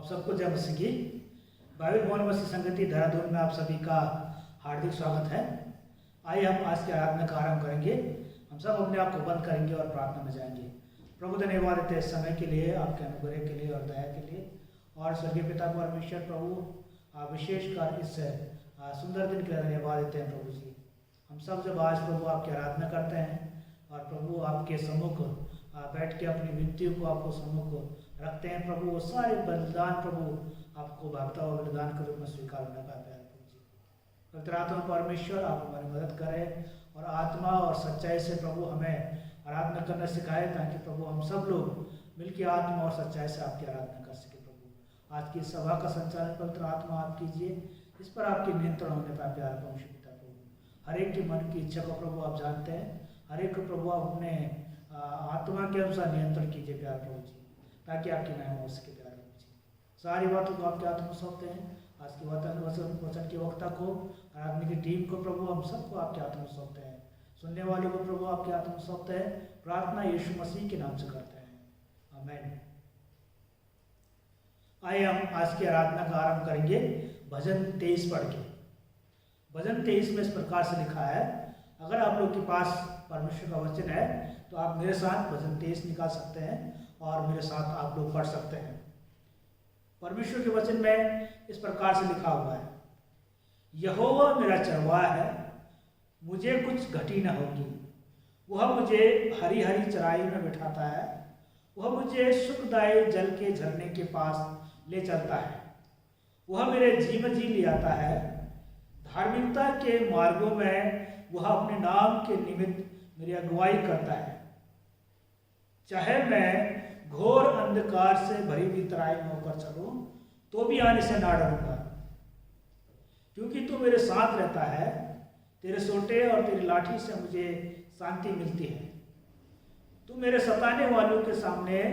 आप सबको जय मसीह की। बाइबल भवन मसीह संगति देहरादून में आप सभी का हार्दिक स्वागत है। आइए हम आज की आराधना का आरंभ करेंगे। हम सब अपने आप को बंद करेंगे और प्रार्थना में जाएंगे। प्रभु धन्यवाद देते हैं इस समय के लिए, आपके अनुग्रह के लिए और दया के लिए। और स्वर्गीय पिता परमेश्वर प्रभु विशेषकर इस सुंदर दिन के लिए धन्यवाद देते हैं प्रभु जी। हम सब जब आज प्रभु आपकी आराधना करते हैं और प्रभु आपके सम्मुख बैठ के अपनी विनतियों को आपको सम्मुख रखते हैं प्रभु, वो सारे बलिदान प्रभु आपको भागता हुआ बलिदान के रूप में स्वीकार होना पाते हैं प्रभु जी। पवित्र आत्मा परमेश्वर आप हमारी मदद करें और आत्मा और सच्चाई से प्रभु हमें आराधना करना सिखाए, ताकि प्रभु हम सब लोग मिलकर आत्मा और सच्चाई से आपकी आराधना कर सके प्रभु। आज की सभा का संचालन पवित्र आत्मा आप कीजिए, इस पर आपकी नियंत्रण होने पाए प्यार परमेश्वर पिता प्रभु। हर एक की मन की इच्छा को प्रभु आप जानते हैं, हर एक को प्रभु आप अपने आत्मा के अनुसार नियंत्रण कीजिए प्यार प्रभु जी, ताकि आपकी महिमा हो सके प्यार प्रभु जी। सारी बातों को आपके हाथ में सौंपते हैं। आज की वचन के वक्ता को, आराधना की टीम को प्रभु हम सबको आपके हाथ में सौंपते हैं। सुनने वालों को प्रभु आपके हाथ में सौंपते हैं। प्रार्थना यीशु मसीह के नाम से करते हैं, आमीन। आइए हम आज की आराधना का आरंभ करेंगे भजन 23 पढ़ के। भजन 23 में इस प्रकार से लिखा है। अगर आप लोग के पास परमेश्वर का वचन है तो आप मेरे साथ भजन 23 निकाल सकते हैं और मेरे साथ आप लोग पढ़ सकते हैं। परमेश्वर के वचन में इस प्रकार से लिखा हुआ है, यहोवा मेरा चरवाहा है, मुझे कुछ घटी न होगी। वह मुझे हरी हरी चराई में बिठाता है, वह मुझे सुखदायी जल के झरने के पास ले चलता है। वह मेरे जीवन जी ले आता है। धार्मिकता के मार्गों में वह अपने नाम के निमित्त मेरी अगुवाई करता है। चाहे मैं घोर अंधकार से भरी हुई तराई में होकर चलूं तो भी आने से ना डरूंगा, क्योंकि तू मेरे साथ रहता है। तेरे सोटे और तेरी लाठी से मुझे शांति मिलती है। तू मेरे सताने वालों के सामने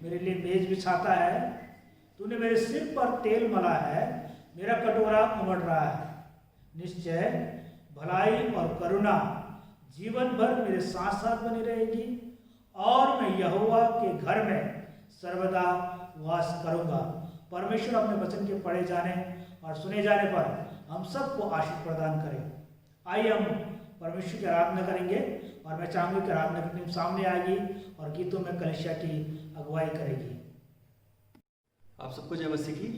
मेरे लिए मेज बिछाता है। तूने मेरे सिर पर तेल मला है, मेरा कटोरा उमड़ रहा है। निश्चय भलाई और करुणा जीवन भर मेरे साथ साथ बनी रहेगी, और मैं यहोवा के घर में सर्वदा वास करूंगा। परमेश्वर अपने वचन के पढ़े जाने और सुने जाने पर हम सबको आशीष प्रदान करें। आइए हम परमेश्वर की आराधना करेंगे और मैं चाहूंगी कि आराधना की टीम सामने आएगी और गीतों में कलीसिया की अगुवाई करेगी। आप सबको जय मसीह की।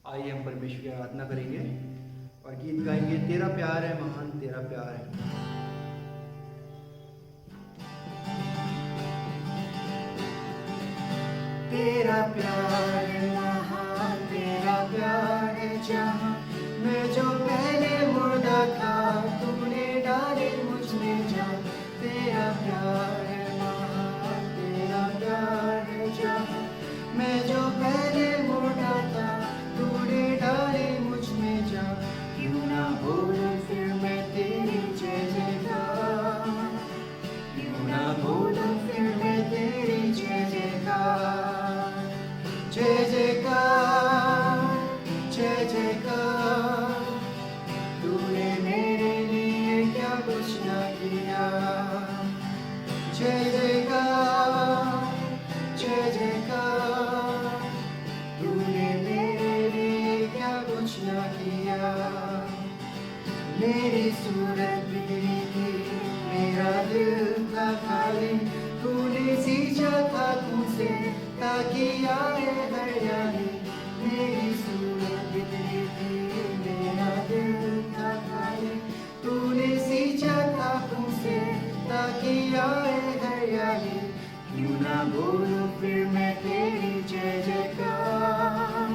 आइए हम परमेश्वर की आराधना करेंगे और गीत गाएंगे। तेरा प्यार है महान, तेरा प्यार है। तेरा प्यार है महान, तेरा प्यार है जहां मैं जो पहले मुर्दा था, तूने डाले मुझ में जान। तेरा प्यार है महान, तेरा प्यार है जहां मैं जो पहले मुर्दा था, तूने डाले मुझ में जान। क्यों ना बोलूं फिर मैं तेरी जय जयकार, क्यों ना बोलूं फिर मैं तेरी जय जयकार। जय जयकार, जय जयकार, तूने मेरे लिए क्या कुछ ना किया। जय जयकार, जय जयकार, तूने मेरे लिए क्या कुछ ना किया। मेरी सूरत बिगड़ी थी, मेरा दिल था खाली, तूने सींचा था तुमसे ताकि आए हरियाली। मेरी सूरत बिगड़ी थी, मेरा दिल था खाली, तूने सींचा था तुमसे ताकि आए हरियाली। क्यों ना बोलूं फिर मैं तेरी जय जयकार,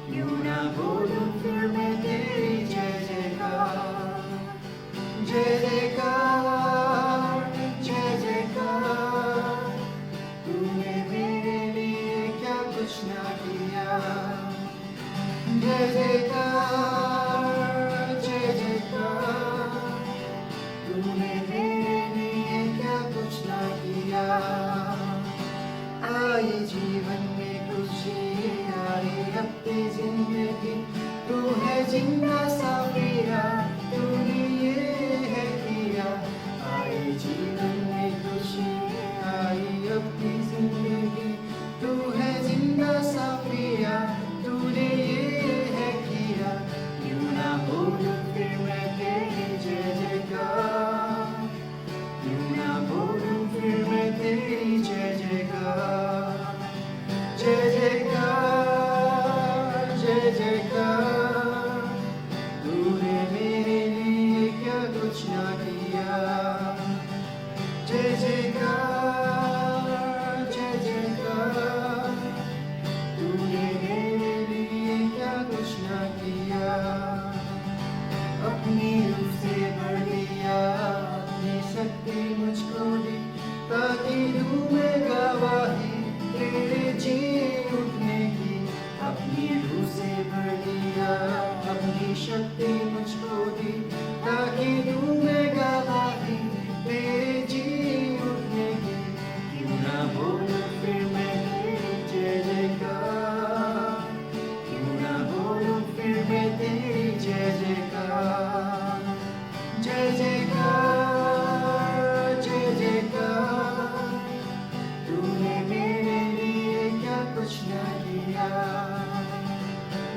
क्यों ना बोलूं फिर मैं तेरी जय जयकार। जय जयकार, जय जयकार, तूने मेरे लिए क्या कुछ ना किया। जय जयकार, जय जयकार, तूने मेरे लिए क्या कुछ ना किया। आई जीवन में खुशी, आई अपनी जिंदगी, तू है जिंदा सा मेरा, तूने ये है किया। आई जीवन में खुशी, आई अपनी जिंदगी, तू है जिंदा सा प्रिया, तूने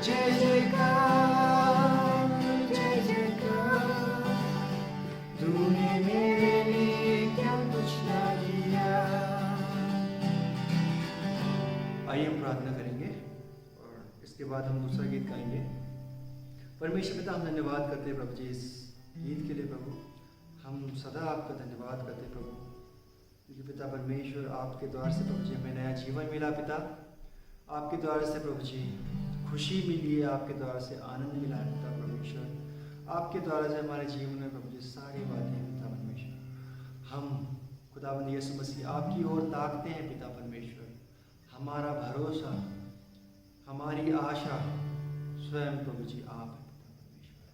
जय जयकार जय जयकार, तूने मेरे लिए क्या कुछ ना किया। आइए हम प्रार्थना करेंगे और इसके बाद हम दूसरा गीत गाएंगे। परमेश्वर पिता, हम धन्यवाद करते हैं प्रभु जी इस गीत के लिए। प्रभु हम सदा आपका धन्यवाद करते हैं प्रभु, क्योंकि पिता परमेश्वर आपके द्वार से प्रभु जी हमें नया जीवन मिला। पिता आपके द्वार से प्रभु जी खुशी मिली है, आपके द्वार से आनंद मिला है। पिता परमेश्वर आपके द्वारा से हमारे जीवन में प्रभु जी सारी बातें पिता परमेश्वर हम खुदावंद यीशु मसीह आपकी ओर ताकते हैं। पिता परमेश्वर हमारा भरोसा, हमारी आशा स्वयं प्रभु जी आप हैं। पिता परमेश्वर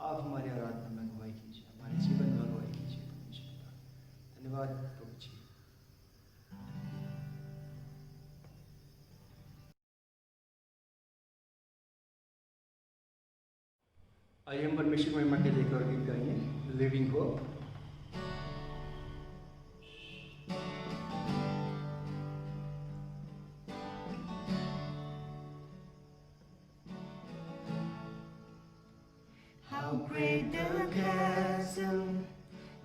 आप हमारी आराधना में अगुवाई कीजिए, हमारे जीवन में अगुवाई कीजिए परमेश्वर पिता। धन्यवाद प्रभु जी। आइए हम परमेश्वर को महिमा के देकर और गीत गाएंगे, living hope. How great the chasm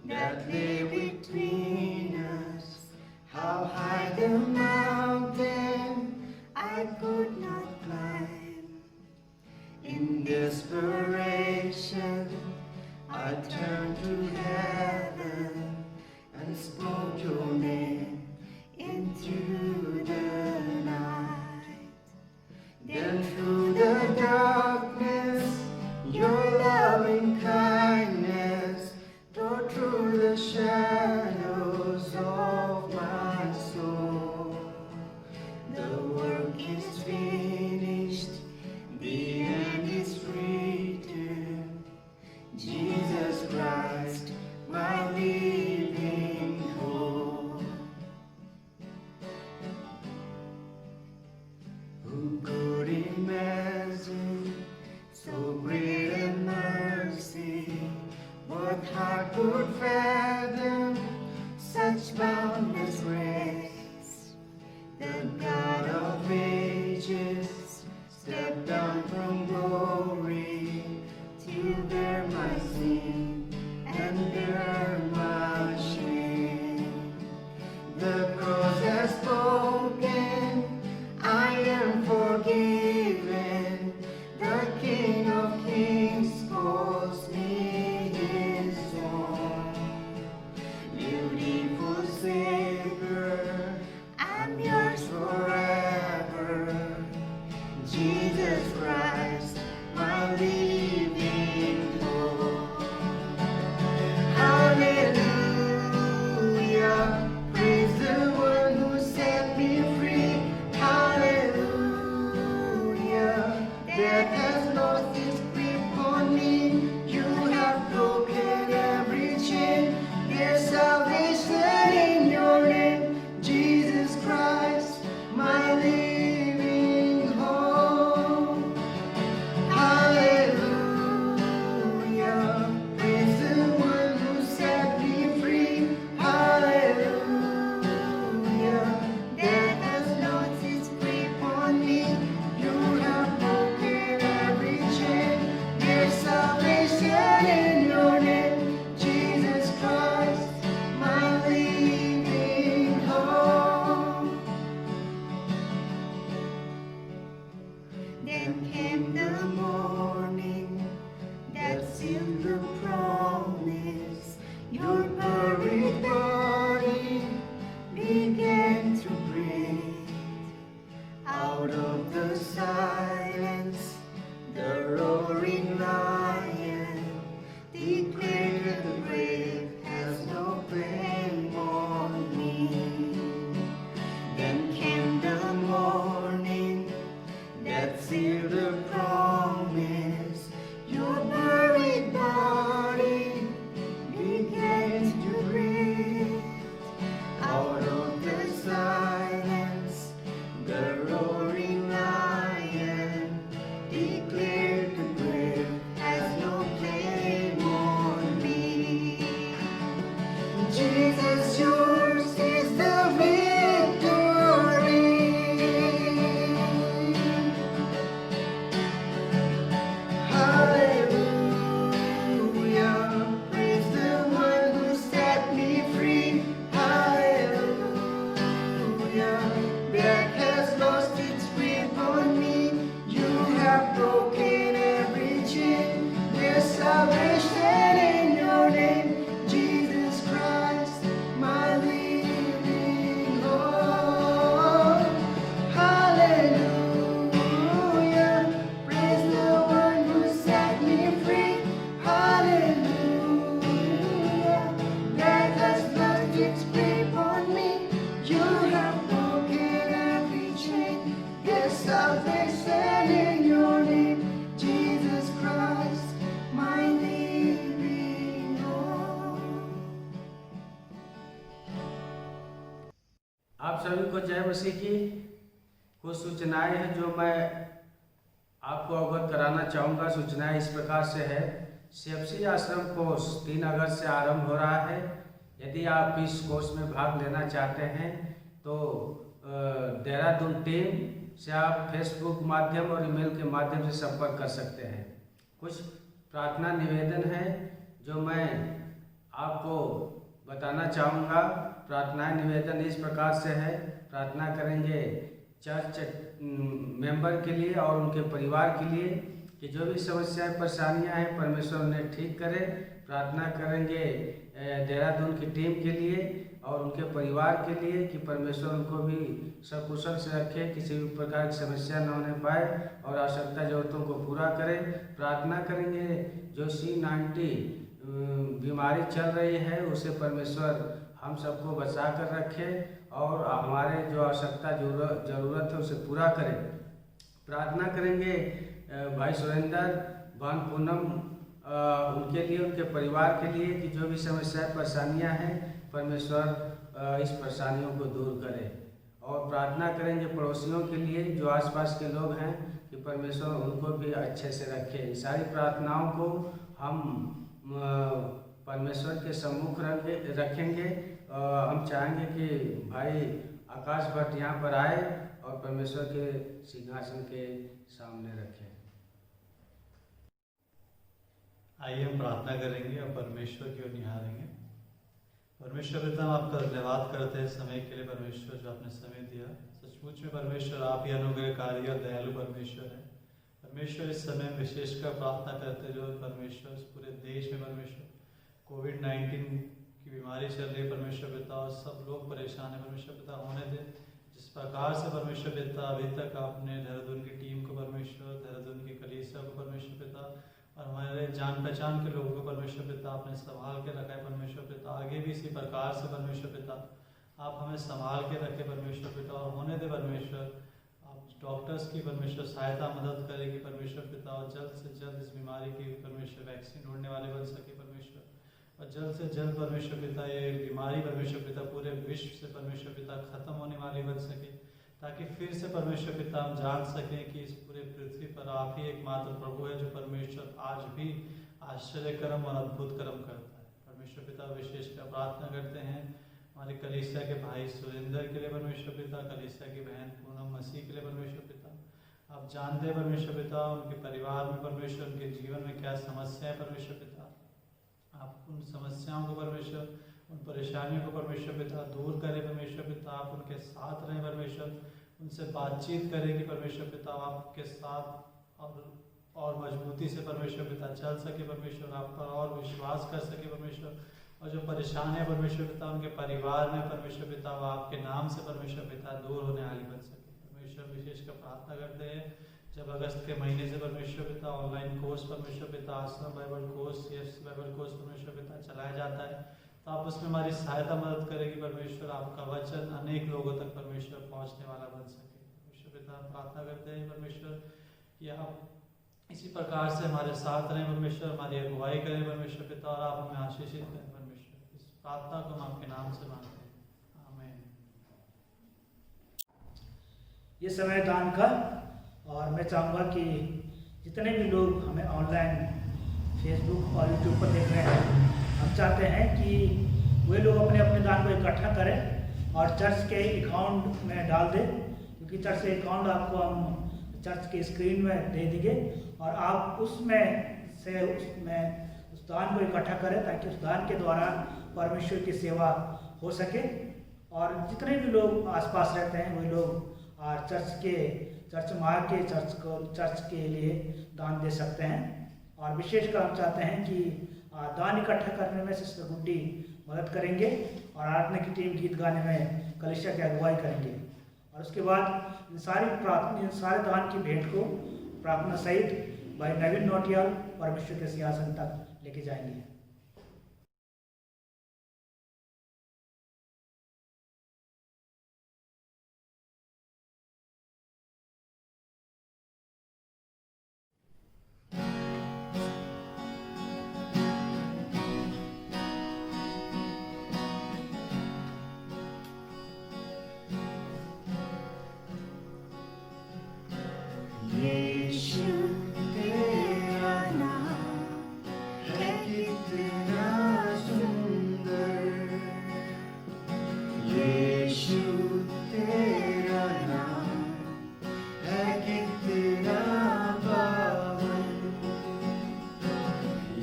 that lay between us, how high the mountain I could not climb. In desperation I turned to heaven and spoke your name into the night. Then through the darkness your loving kindness tore through the shadows of my soul. The work is finished, the end is written. Jesus Christ, my living hope. Who could imagine so great a mercy? What heart could fathom such boundless grace? The God of ages stepped down from glory to bear my sin and bear my shame. The cross has spoken, I am forgiven. Death has lost its grip on me. You have broken every chain. There's salvation in your name, Jesus Christ, my living hope. Hallelujah, praise the one who set me free. Hallelujah, death has lost its grip on me. You have broken every chain. There's salvation in your name, Jesus Christ, my living hope. आप सभी को जय मसीह की। कुछ सूचनाएं हैं जो मैं आपको अवगत कराना चाहूँगा। सूचनाएं इस प्रकार से है। CFC आश्रम कोर्स 3 अगस्त से आरंभ हो रहा है। यदि आप इस कोर्स में भाग लेना चाहते हैं तो देहरादून टीम से आप फेसबुक माध्यम और ईमेल के माध्यम से संपर्क कर सकते हैं। कुछ प्रार्थना निवेदन है जो मैं आपको बताना चाहूँगा। प्रार्थना निवेदन इस प्रकार से है। प्रार्थना करेंगे चर्च मेंबर के लिए और उनके परिवार के लिए कि जो भी समस्याएं परेशानियां हैं परमेश्वर उन्हें ठीक करे। प्रार्थना करेंगे देहरादून की टीम के लिए और उनके परिवार के लिए कि परमेश्वर उनको भी सकुशल से रखे, किसी भी प्रकार की समस्या न होने पाए और आवश्यकता जरूरतों को पूरा करे। प्रार्थना करेंगे जो C90 बीमारी चल रही है उसे परमेश्वर हम सबको बचा कर रखे और हमारे जो आवश्यकता जरूरत है उसे पूरा करें। प्रार्थना करेंगे भाई सुरेंद्र, बहन पूनम, उनके लिए, उनके परिवार के लिए कि जो भी समस्याएं परेशानियां हैं परमेश्वर इस परेशानियों को दूर करे। और प्रार्थना करेंगे पड़ोसियों के लिए जो आसपास के लोग हैं कि परमेश्वर उनको भी अच्छे से रखे। इन सारी प्रार्थनाओं को हम परमेश्वर के सम्मुख रखेंगे। हम चाहेंगे कि भाई आकाश भट्ट यहाँ पर आए और परमेश्वर के सिंहासन के सामने रखें। आइए हम प्रार्थना करेंगे और परमेश्वर की ओर निहारेंगे। परमेश्वर पिता, हम आपका धन्यवाद करते हैं समय के लिए। परमेश्वर जो आपने समय दिया, सचमुच में परमेश्वर आप ही अनुग्रहकारी और दयालु परमेश्वर है। परमेश्वर इस समय विशेषकर प्रार्थना करते जो परमेश्वर इस पूरे देश में परमेश्वर कोविड-19 की बीमारी चल रही है परमेश्वर पिता, और सब लोग परेशान है परमेश्वर पिता। होने दे जिस प्रकार से परमेश्वर पिता अभी तक आपने देहरादून की टीम को परमेश्वर, देहरादून की कलीसिया को परमेश्वर पिता और हमारे जान पहचान के लोगों को परमेश्वर पिता आपने संभाल के रखा है परमेश्वर पिता। आगे भी इसी प्रकार से परमेश्वर पिता आप हमें संभाल के रखे परमेश्वर पिता। और होने दे परमेश्वर आप डॉक्टर्स की परमेश्वर सहायता मदद करेगी परमेश्वर पिता, और जल्द से जल्द इस बीमारी की परमेश्वर वैक्सीन ढूंढने वाले बन सके परमेश्वर। और जल्द से जल्द परमेश्वर पिता ये बीमारी परमेश्वर पिता पूरे विश्व से परमेश्वर पिता खत्म होने वाली बन सके, ताकि फिर से परमेश्वर पिता हम जान सकें कि इस पूरे पृथ्वी पर आप ही एकमात्र प्रभु है जो परमेश्वर आज भी आश्चर्य कर्म और अद्भुत कर्म करता है परमेश्वर पिता। विशेषकर प्रार्थना करते हैं हमारे कलीसिया के भाई सुरेंद्र के लिए परमेश्वर पिता, कलीसिया की बहन पूनम मसीह के लिए परमेश्वर पिता। आप जानते हैं परमेश्वर पिता उनके परिवार में परमेश्वर, उनके जीवन में क्या समस्या है परमेश्वर पिता। आप उन समस्याओं को परमेश्वर, उन परेशानियों को परमेश्वर पिता दूर करें परमेश्वर पिता। आप उनके साथ रहें परमेश्वर, उनसे बातचीत करें कि परमेश्वर पिता आपके साथ और मजबूती से परमेश्वर पिता चल सके परमेश्वर, आप पर और विश्वास कर सके परमेश्वर। और जो परेशान है परमेश्वर पिता उनके परिवार में परमेश्वर पिता वो आपके नाम से परमेश्वर पिता दूर होने वाली बन सके परमेश्वर। विशेषकर प्रार्थना करते हैं जब अगस्त के महीने से परमेश्वर पिता ऑनलाइन कोर्स परमेश्वर पिता आश्रम Bible course, CFC Bible course परमेश्वर पिता चलाया जाता है, तो आप उसमें हमारी सहायता मदद करेगी परमेश्वर। आपका वचन अनेक लोगों तक परमेश्वर पहुंचने वाला बन सके परमेश्वर पिता। प्रार्थना करते हैं परमेश्वर कि आप इसी प्रकार से हमारे साथ रहें परमेश्वर, हमारी अगुवाई करें परमेश्वर पिता, और आप हमें आशीषित करें परमेश्वर। इस प्रार्थना को हम आपके नाम से मांगते हैं, आमीन। ये समय दान का, और मैं चाहूँगा कि जितने भी लोग हमें ऑनलाइन फेसबुक और यूट्यूब पर देख रहे हैं, हम चाहते हैं कि वे लोग अपने अपने दान को इकट्ठा करें और चर्च के अकाउंट में डाल दें, क्योंकि चर्च के अकाउंट आपको हम चर्च के स्क्रीन में दे देंगे और आप उसमें उस दान को इकट्ठा करें ताकि उस दान के द्वारा परमेश्वर की सेवा हो सके। और जितने भी लोग आसपास रहते हैं वही लोग चर्च के लिए दान दे सकते हैं। और विशेषकर हम चाहते हैं कि दान इकट्ठा करने में सिस्टर गुड्डी मदद करेंगे और आराधना की टीम गीत गाने में कलिसिया की अगुवाई करेंगे। और उसके बाद इन सारे दान की भेंट को प्रार्थना सहित भाई नवीन नोटियाल परमेश्वर के सिंहासन तक लेके जाएंगे। यीशु तेरा नाम है कितना सुंदर, यीशु तेरा नाम है कितना पावन,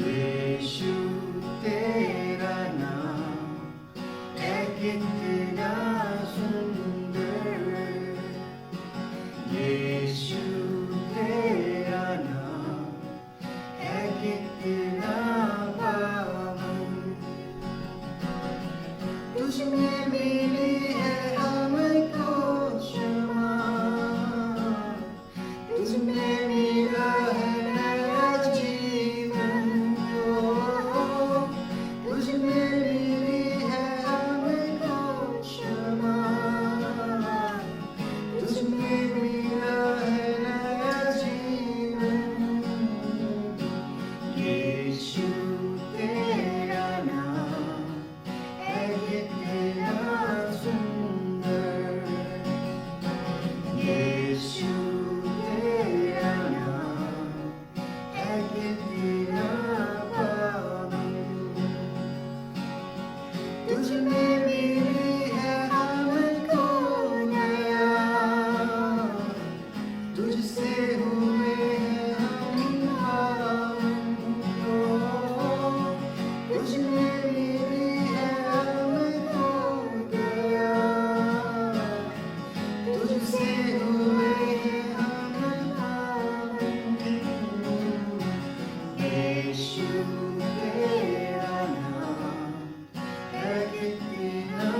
यीशु तेरा नाम है कितना सुंदर, यीशु तेरा नाम है कितना पावन, तुझमें मिली है हमको क्षमा, तुझमें मिला है नया जीवन, तुझमें मिली है हमको क्षमा, तुझमें मिला है नया जीवन, यीशु तेरा नाम है कितना सुंदर, यीशु तेरा नाम है कितना पावन, तुझमें मिली है हमको नया, तुझसे हुए हैं हम पावन, तुझमें मिली है हमको दया, तुझसे हुए हैं हम पावन, यीशु तेरा नाम है कितना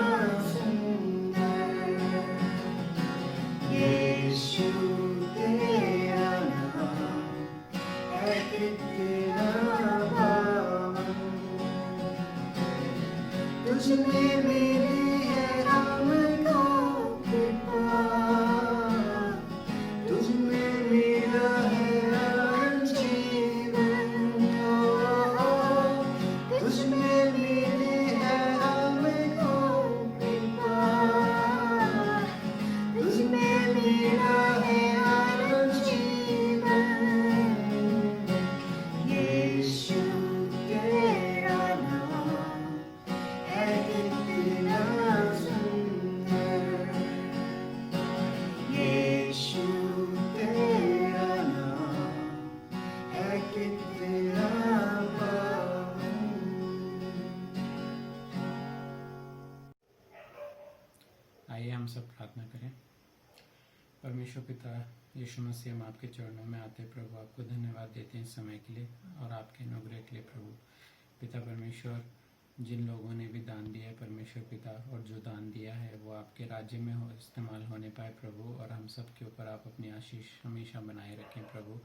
सुंदर, यीशु तेरा नाम है कितना पावन, तुझमें मिली है हमको कृपा, तुझमें मिला है अनंत जीवन, तुझमें मिली है हमको कृपा, तुझमें मिला है अनंत जीवन, यीशु तेरा नाम है कितना सुंदर, यीशु तेरा नाम है कितना पावन। आइए हम सब प्रार्थना करें। परमेश्वर पिता यीशु मसीह, हम आपके चरणों में आते प्रभु, आपको धन्यवाद देते हैं इस समय के लिए और आपके अनुग्रह के लिए प्रभु। पिता परमेश्वर, जिन लोगों ने भी दान दिया है परमेश्वर पिता, और जो दान दिया है वो आपके राज्य में इस्तेमाल होने पाए प्रभु, और हम सब के ऊपर आप अपनी आशीष हमेशा बनाए रखें प्रभु,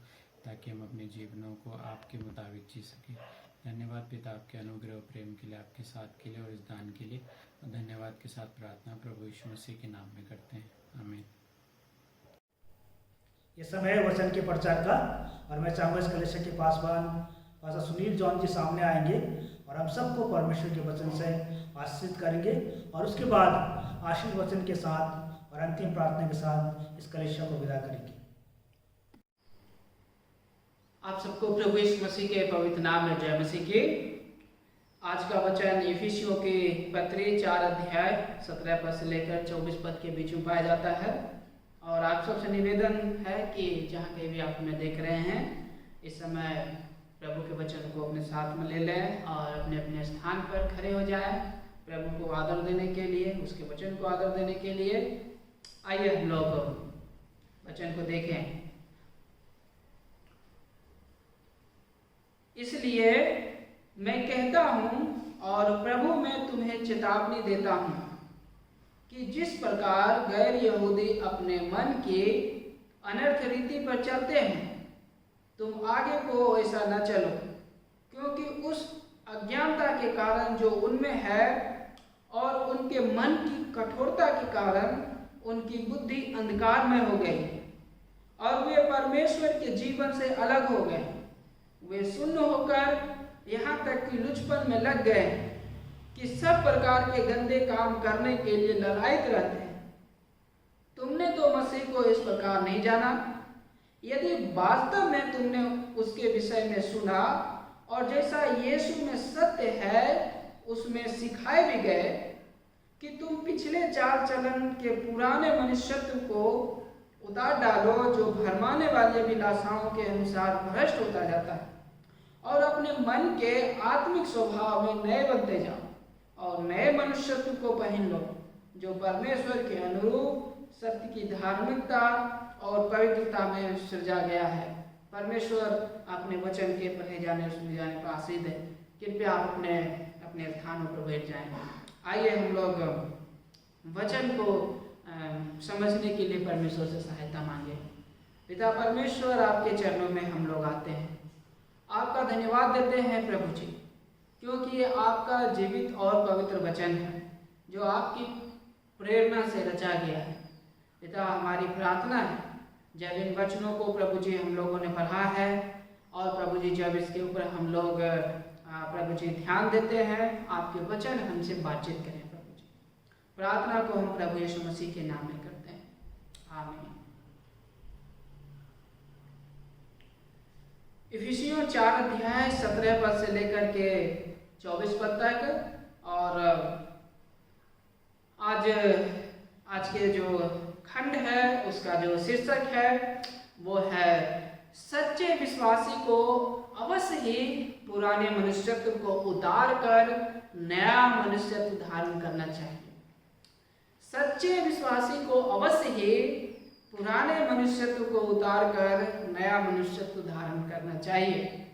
ताकि हम अपने जीवनों को आपके मुताबिक जी सकें। धन्यवाद पिता आपके अनुग्रह और प्रेम के लिए, आपके साथ के लिए और इस दान के लिए। और धन्यवाद के साथ प्रार्थना प्रभु यीशु मसीह के नाम में करते हैं, आमीन। ये समय है वचन के प्रचार का, और मैं चाहूँगा इस कलिसिया के पासवान पास्टर सुनील जॉन जी सामने आएंगे और हम सबको परमेश्वर के वचन से आशीषित करेंगे, और उसके बाद आशीष वचन के साथ और अंतिम प्रार्थना के साथ इस कलिसिया को विदा करेंगे। आप सबको प्रभु यीशु मसीह के पवित्र नाम में जय मसीह की। आज का वचन इफिसियों के पत्री 4 अध्याय 17 पद से लेकर 24 पद के बीच में पाया जाता है। और आप सबसे निवेदन है कि जहाँ कहीं भी आप हमें देख रहे हैं, इस समय प्रभु के वचन को अपने साथ में ले लें और अपने अपने स्थान पर खड़े हो जाएं। प्रभु को आदर देने के लिए, उसके वचन को आदर देने के लिए। आइए हम लोग वचन को देखें। इसलिए मैं कहता हूँ और प्रभु मैं तुम्हें चेतावनी देता हूँ कि जिस प्रकार गैर यहूदी अपने मन की अनर्थ रीति पर चलते हैं, तुम आगे को ऐसा न चलो, क्योंकि उस अज्ञानता के कारण जो उनमें है और उनके मन की कठोरता के कारण उनकी बुद्धि अंधकार में हो गई और वे परमेश्वर के जीवन से अलग हो गए। वे सुन्न होकर यहाँ तक कि लुचपन में लग गए कि सब प्रकार के गंदे काम करने के लिए ललायत रहते हैं। तुमने तो मसीह को इस प्रकार नहीं जाना। यदि वास्तव में तुमने उसके विषय में सुना और जैसा यीशु में सत्य है उसमें सिखाए भी गए कि तुम पिछले चाल चलन के पुराने मनुष्यत्व को उतार डालो, जो भरमाने वाले अभिलाषाओं के अनुसार भ्रष्ट होता जाता है, और अपने मन के आत्मिक स्वभाव में नए बनते जाओ और नए मनुष्यत्व को पहन लो, जो परमेश्वर के अनुरूप सत्य की धार्मिकता और पवित्रता में सृजा गया है। परमेश्वर अपने वचन के पढ़े जाने और सुने जाने पर आशीष दे। कृपया आप अपने स्थानों पर बैठ जाएं। आइए हम लोग वचन को समझने के लिए परमेश्वर से सहायता मांगे। पिता परमेश्वर, आपके चरणों में हम लोग आते हैं, आपका धन्यवाद देते हैं प्रभु जी, क्योंकि ये आपका जीवित और पवित्र वचन है जो आपकी प्रेरणा से रचा गया है। पिता, हमारी प्रार्थना है जब इन वचनों को प्रभु जी हम लोगों ने पढ़ा है और प्रभु जी जब इसके ऊपर हम लोग प्रभु जी ध्यान देते हैं, आपके वचन हमसे बातचीत करें प्रभु जी। प्रार्थना को हम प्रभु यीशु मसीह के नाम में करते हैं, आमीन। इफिसियों 4 अध्याय 17 पद से लेकर के 24 पद तक, और आज के जो खंड है उसका जो शीर्षक है वो है सच्चे विश्वासी को अवश्य ही पुराने मनुष्यत्व को उतार कर नया मनुष्यत्व धारण करना चाहिए। सच्चे विश्वासी को अवश्य ही पुराने मनुष्यत्व को उतार कर नया मनुष्यत्व धारण करना चाहिए।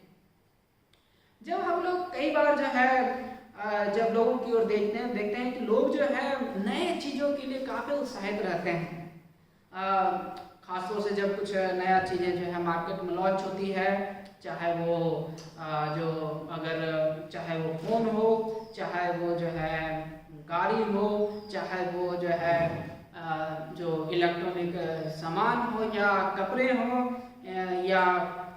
जब हम लोग कई बार जो है जब लोगों की ओर देखते हैं कि लोग जो है नए चीज़ों के लिए काफ़ी उत्साहित रहते हैं। खासतौर से जब कुछ नया चीज़ें जो है मार्केट में लॉन्च होती है, चाहे वो चाहे वो फ़ोन हो, चाहे वो जो है गाड़ी हो, चाहे वो जो है जो इलेक्ट्रॉनिक सामान हो या कपड़े हो या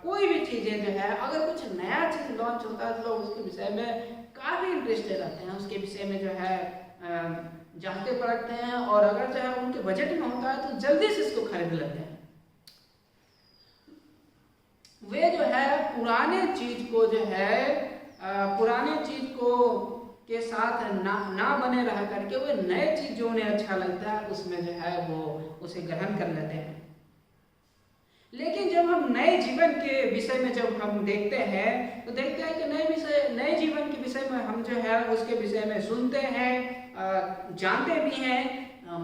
कोई भी चीज़ें जो है, अगर कुछ नया चीज़ लॉन्च होता है तो लोग उसके विषय में काफ़ी इंटरेस्टेड रहते हैं, उसके विषय में जो है जानते पढ़ते हैं, और अगर जो है उनके बजट में होता है तो जल्दी से इसको खरीद लेते हैं। वे जो है पुराने चीज को जो है पुराने चीज को के साथ ना बने रह करके वे नए चीज जो उन्हें अच्छा लगता है उसमें जो है वो उसे ग्रहण कर लेते हैं। लेकिन जब हम नए जीवन के विषय में जब हम देखते हैं तो देखते हैं कि नए जीवन के विषय में हम जो है उसके विषय में सुनते हैं, जानते भी हैं,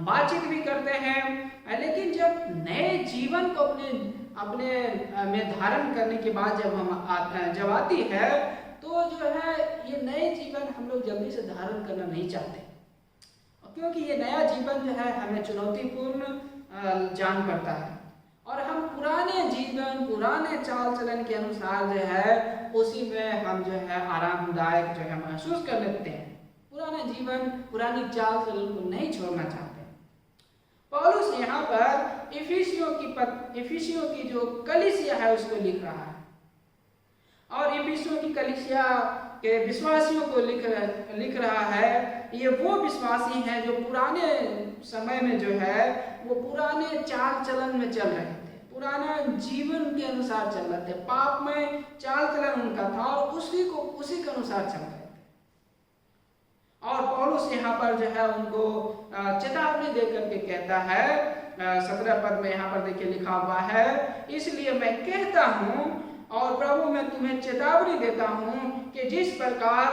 बातचीत भी करते हैं। लेकिन जब नए जीवन को अपने में धारण करने के बाद जब आती है तो जो है ये नए जीवन हम लोग जल्दी से धारण करना नहीं चाहते, क्योंकि ये नया जीवन जो है हमें चुनौतीपूर्ण जान पड़ता है और हम पुराने जीवन पुराने चाल चलन के अनुसार जो है उसी में हम जो है आरामदायक जो है महसूस कर लेते हैं। पुराने जीवन पुरानी चाल चलन को नहीं छोड़ना चाहते। पौलुस यहाँ पर इफिसियों की जो कलीसिया है उसको लिख रहा है और इफिसियों की कलीसिया के विश्वासियों को लिख रहा है। ये वो विश्वासी हैं जो पुराने समय में जो है वो पुराने चाल चलन में चल रहे थे, पुराना जीवन के अनुसार चल रहे थे, पाप में चाल चलन उनका था और उसी के अनुसार चल रहे थे। और पौलुस यहाँ पर जो है उनको चेतावनी दे करके कहता है, 17 पद में यहाँ पर देखिए लिखा हुआ है, इसलिए मैं कहता हूँ और प्रभु मैं तुम्हें चेतावनी देता हूं कि जिस प्रकार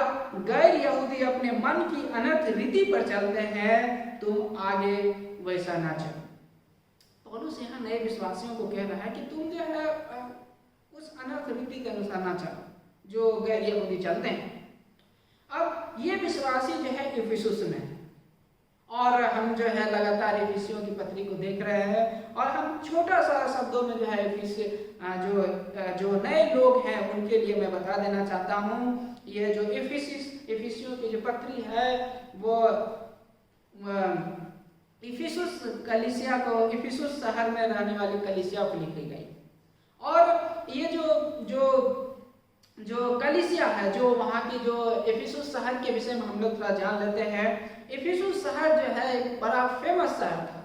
गैर यहूदी अपने मन की अनर्थ रीति पर चलते हैं तुम आगे वैसा ना चलो। पौलुस यहाँ नए विश्वासियों को कह रहा है कि तुम जो है उस अनर्थ रीति के अनुसार ना चलो जो गैर यहूदी चलते हैं। अब ये विश्वासी जो है इफिसुस में, और हम जो है लगातार इफिसियों की पत्री को देख रहे हैं, और हम छोटा सा शब्दों में जो है जो नए लोग हैं उनके लिए मैं बता देना चाहता हूँ। ये जो इफिसियों की जो पत्री है वो इफिसुस कलीसिया को, इफिसुस शहर में रहने वाली कलीसिया को लिखी गई। और ये जो कलीसिया है, जो वहाँ की जो इफिसुस शहर के विषय में हम लोग थोड़ा जान लेते हैं। इफिसुस शहर जो है एक बड़ा फेमस शहर था,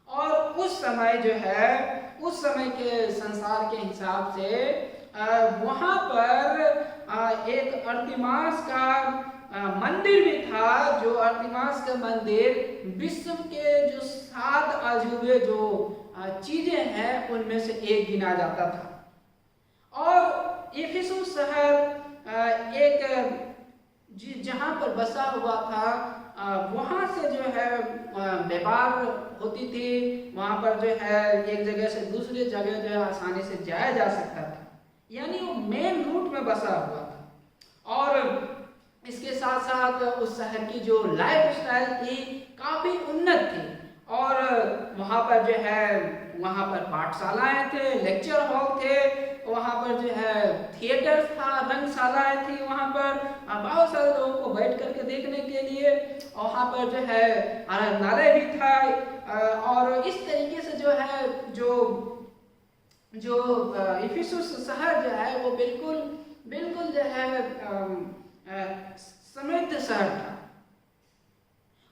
और उस समय जो है, उस समय के संसार के हिसाब से वहाँ पर एक अर्तिमास का मंदिर भी था। जो अर्तिमास का मंदिर विश्व के जो 7 अजूबे जो चीजें हैं उनमें से एक गिना जाता था। और इफिसुस शहर एक जहाँ पर बसा हुआ था, वहाँ से जो है व्यापार होती थी। वहाँ पर जो है एक जगह से दूसरी जगह जो है आसानी से जाया जा सकता था, यानी वो मेन रूट में बसा हुआ था। और इसके साथ साथ उस शहर की जो लाइफ स्टाइल थी काफ़ी उन्नत थी, और वहाँ पर जो है, वहाँ पर पाठशालाएँ थे, लेक्चर हॉल थे, वहाँ पर जो है थिएटर था, रंगशालाएँ थी, वहाँ पर बहुत सारे लोगों को बैठ करके देखने के लिए। वहाँ पर जो है आराधनालय भी था, और इस तरीके से जो है जो इफिसुस शहर जो है वो बिल्कुल जो है समृद्ध शहर था।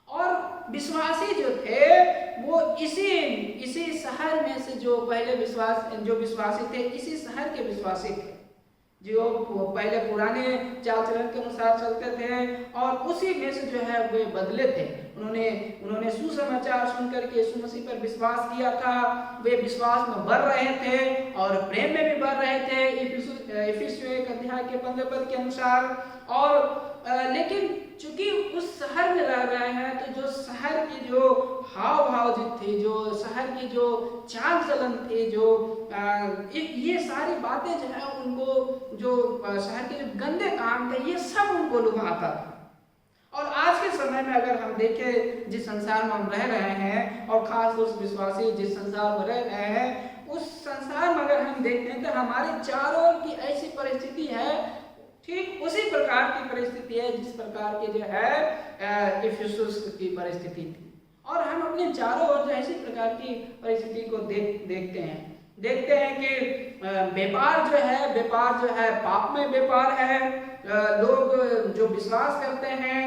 और विश्वासी जो थे वो इसी शहर में से जो विश्वासी थे, इसी शहर के विश्वासी थे, जो पहले पुराने चाल चलन के अनुसार चलते थे, और उसी में से जो है वे बदले थे। उन्होंने सुसमाचार सुनकर के यीशु मसीह पर विश्वास किया था। वे विश्वास में बढ़ रहे थे और प्रेम में भी बढ़ रहे थे, इफिसियों 1 अध्याय के 15 पद के अनुसार। और लेकिन चूंकि उस शहर में रह रहे हैं, तो जो शहर की जो हाव भाव थी, जो शहर की जो चाल चलन थी, जो ये सारी बातें जो है उनको, जो शहर के जो गंदे काम थे, ये सब उनको लुभाता था। और आज के समय में अगर हम देखें, जिस संसार में हम रह रहे हैं, और खास तौर से विश्वासी जिस संसार में रह रहे हैं, उस संसार में अगर हम देखते हैं तो हमारे चारों ओर की ऐसी परिस्थिति है, ठीक उसी प्रकार की परिस्थिति है जिस प्रकार की जो है इफिसुस की परिस्थिति थी। और हम अपने चारों ओर जो ऐसी प्रकार की परिस्थिति को देखते हैं कि व्यापार जो है पाप में व्यापार है। लोग जो विश्वास करते हैं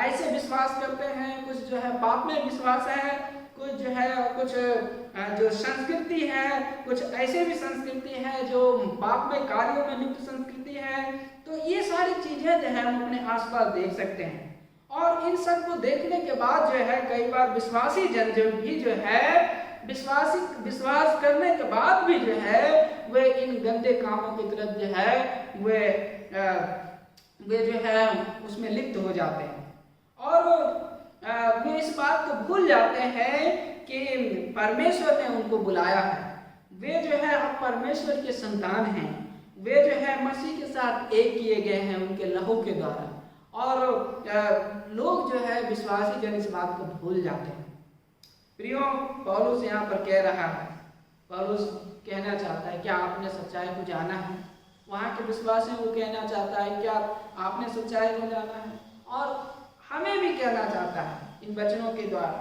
ऐसे विश्वास करते हैं, कुछ जो है पाप में विश्वास है, कुछ जो है कुछ जो संस्कृति है, कुछ ऐसे भी संस्कृति है जो पाप में कार्यों में लिप्त संस्कृति है। तो ये सारी चीजें जो है हम अपने आसपास देख सकते हैं, और इन सब को देखने के बाद जो है कई बार विश्वासी जन जो भी जो है विश्वास करने के बाद भी जो है वे इन गंदे कामों की तरफ जो है वे जो है उसमें लिप्त हो जाते हैं, और वे इस बात को भूल जाते हैं कि परमेश्वर ने उनको बुलाया है। वे जो है अब परमेश्वर के संतान हैं, वे जो है मसीह के साथ एक किए गए हैं उनके लहू के द्वारा। और लोग जो है विश्वासी जन इस बात को भूल जाते हैं। प्रियो, पौलुस यहाँ पर कह रहा है, पौलुस कहना चाहता है क्या आपने सच्चाई को जाना है। वहाँ के विश्वासियों को कहना चाहता है क्या आपने सच्चाई को जाना है, और हमें भी कहना चाहता है इन वचनों के द्वारा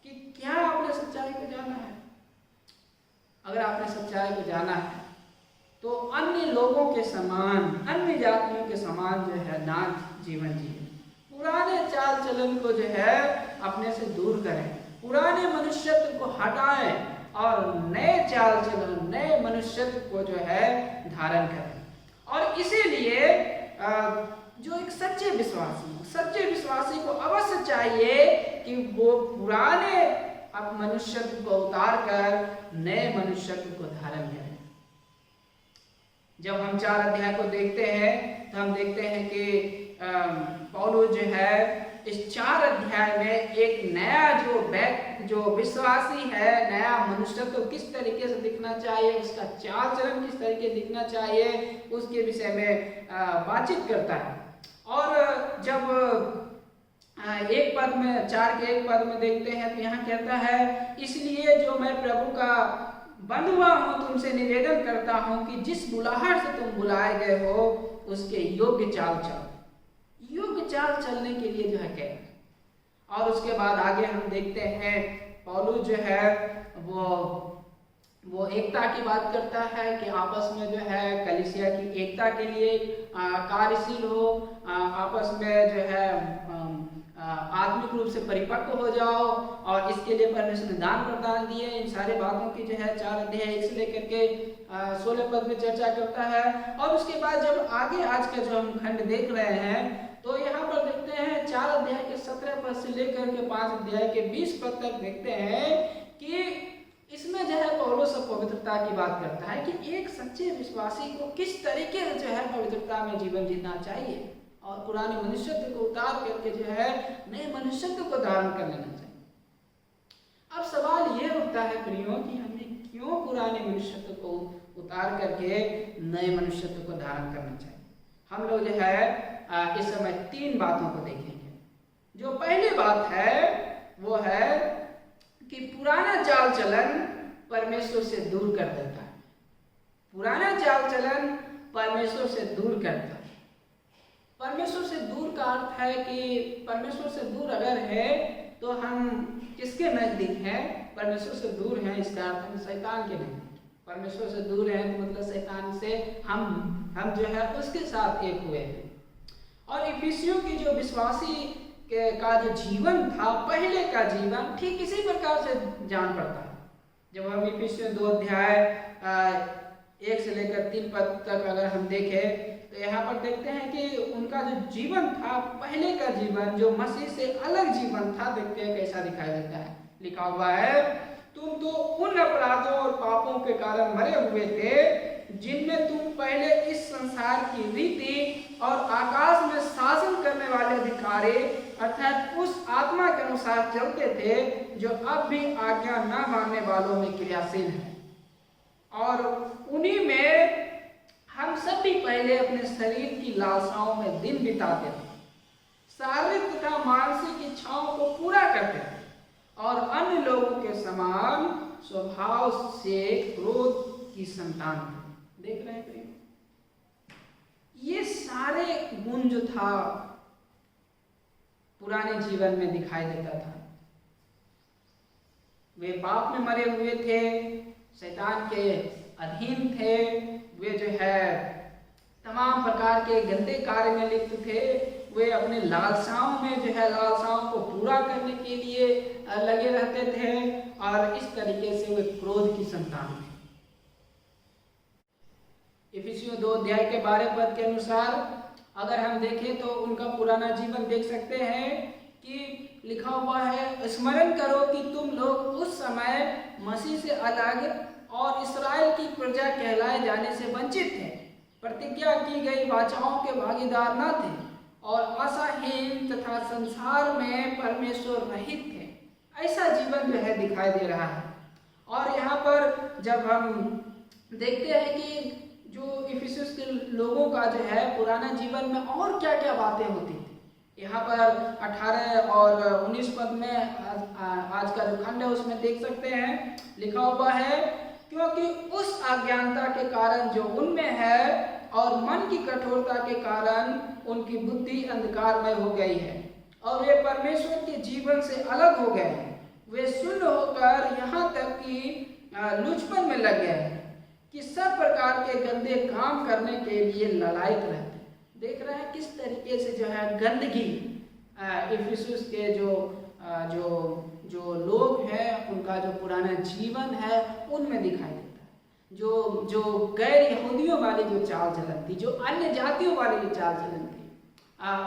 कि क्या आपने सच्चाई को जाना है। अगर आपने सच्चाई को जाना है तो अन्य लोगों के समान, अन्य जातियों के समान जो है ना जीवन जिए। पुराने चाल चलन को जो है अपने से दूर करें, पुराने मनुष्यत्व को हटाएं और नए चाल चलन, नए मनुष्यत्व को जो है धारण करें। और इसीलिए जो एक सच्चे विश्वासी को अवश्य चाहिए कि वो पुराने मनुष्यत्व को उतार कर नए मनुष्यत्व को धारण करें। जब हम 4 अध्याय को देखते हैं तो हम देखते हैं कि पौलुस जो है इस 4 अध्याय में एक नया जो विश्वासी है, नया मनुष्य तो किस तरीके से दिखना चाहिए, उसका चाल चलन किस तरीके दिखना चाहिए, उसके विषय में बातचीत करता है। और जब 4 के 1 पद में देखते हैं तो यहाँ कहता है, इसलिए जो मैं प्रभु का बंधुआ हूँ तुमसे निवेदन करता हूँ कि जिस बुलाहट से तुम बुलाए गए हो उसके योग्य चाल चलने के लिए जो है कहना। और उसके बाद आगे हम देखते हैं पौलुस जो है वो एकता की बात करता है कि आपस में जो है कलीसिया की एकता के लिए कार्यशील हो, आपस में जो है आत्मिक रूप से परिपक्व हो जाओ, और इसके लिए परमेश्वर ने दान प्रदान दिए। इन सारे बातों की जो है 4 अध्याय 1 से लेकर के 16 पद में चर्चा करता है। और उसके बाद जब आगे आज का जो हम खंड देख रहे हैं तो यहाँ पर देखते हैं 4 अध्याय के 17 पद से लेकर के 5 अध्याय के 20 पद तक देखते हैं कि इसमें जो है पौलुस पवित्रता की बात करता है कि एक सच्चे विश्वासी को किस तरीके से जो है पवित्रता में जीवन जीना चाहिए और पुराने मनुष्यत्व को उतार करके जो है नए मनुष्यत्व को धारण कर लेना चाहिए। अब सवाल ये उठता है प्रियो कि हमें क्यों पुराने मनुष्यत्व को उतार करके नए मनुष्यत्व को धारण करना चाहिए। हम लोग जो है इस समय 3 बातों को देखेंगे। जो पहली बात है वो है कि पुराना चाल चलन परमेश्वर से दूर कर देता है। पुराना चाल चलन परमेश्वर से दूर करता है। परमेश्वर से दूर का अर्थ है कि परमेश्वर से दूर अगर है तो हम किसके नजदीक हैं? परमेश्वर से दूर हैं, इसका अर्थ हम शैतान के नजदीक। परमेश्वर से दूर हैं तो मतलब शैतान से हम जो है उसके साथ एक हुए हैं। और इफिसियों की जो विश्वासी का जो जीवन था, पहले का जीवन ठीक इसी प्रकार से जान पड़ता है। जब हम इफिसियों 2 अध्याय 1 से लेकर 3 पद तक अगर हम देखें तो यहाँ पर देखते हैं कि उनका जो जीवन था, पहले का जीवन जो मसीह से अलग जीवन था, देखते हैं कैसा दिखाई देता है। लिखा हुआ है, तुम तो उन अपराधों और पापों के कारण मरे हुए थे जिनमें तुम पहले इस संसार की रीति और आकाश में शासन करने वाले अधिकारी अर्थात उस आत्मा के अनुसार चलते थे जो अब भी आज्ञा न मानने वालों में क्रियाशील है। और उन्हीं में हम सब भी पहले अपने शरीर की लालसाओं में दिन बिताते थे, शारीरिक तथा मानसिक इच्छाओं को पूरा करते थे और अन्य लोगों के समान स्वभाव से क्रोध की संतान थे। देख रहे हैं ये सारे गुण जो था पुराने जीवन में दिखाई देता था। वे पाप में मरे हुए थे, शैतान के अधीन थे, वे जो है तमाम प्रकार के गंदे कार्य में लिप्त थे, वे अपने लालसाओं में जो है लालसाओं को पूरा करने के लिए लगे रहते थे और इस तरीके से वे क्रोध की संतान थे। इफिसियों 2 अध्याय के 12 पद के अनुसार अगर हम देखें तो उनका पुराना जीवन देख सकते हैं कि लिखा हुआ है, स्मरण करो कि तुम लोग उस समय मसीह से अलग और इस्राएल की प्रजा कहलाए जाने से वंचित थे, प्रतिज्ञा की गई वाचाओं के भागीदार न थे और आशाहीन तथा संसार में परमेश्वर रहित थे। ऐसा जीवन जो है दिखाई दे रहा है। और यहाँ पर जब हम देखते हैं कि जो इफिसुस के लोगों का जो है पुराना जीवन में और क्या क्या बातें होती थी, यहाँ पर 18 और 19 पद में आज का जो खंड है उसमें देख सकते हैं। लिखा हुआ है, क्योंकि उस अज्ञानता के कारण जो उनमें है और मन की कठोरता के कारण उनकी बुद्धि अंधकारमय हो गई है और वे परमेश्वर के जीवन से अलग हो गए हैं। वे शून्य होकर यहाँ तक कि लुचपन में लग गए हैं कि सब प्रकार के गंदे काम करने के लिए ललायत रहते। देख रहे हैं किस तरीके से जो है गंदगी इफिसुस के जो लोग हैं उनका जो पुराना जीवन है उनमें दिखाई देता है। जो गैर यहूदियों वाली जो चाल चलन थी, जो अन्य जातियों वाली जो चाल चलन थी,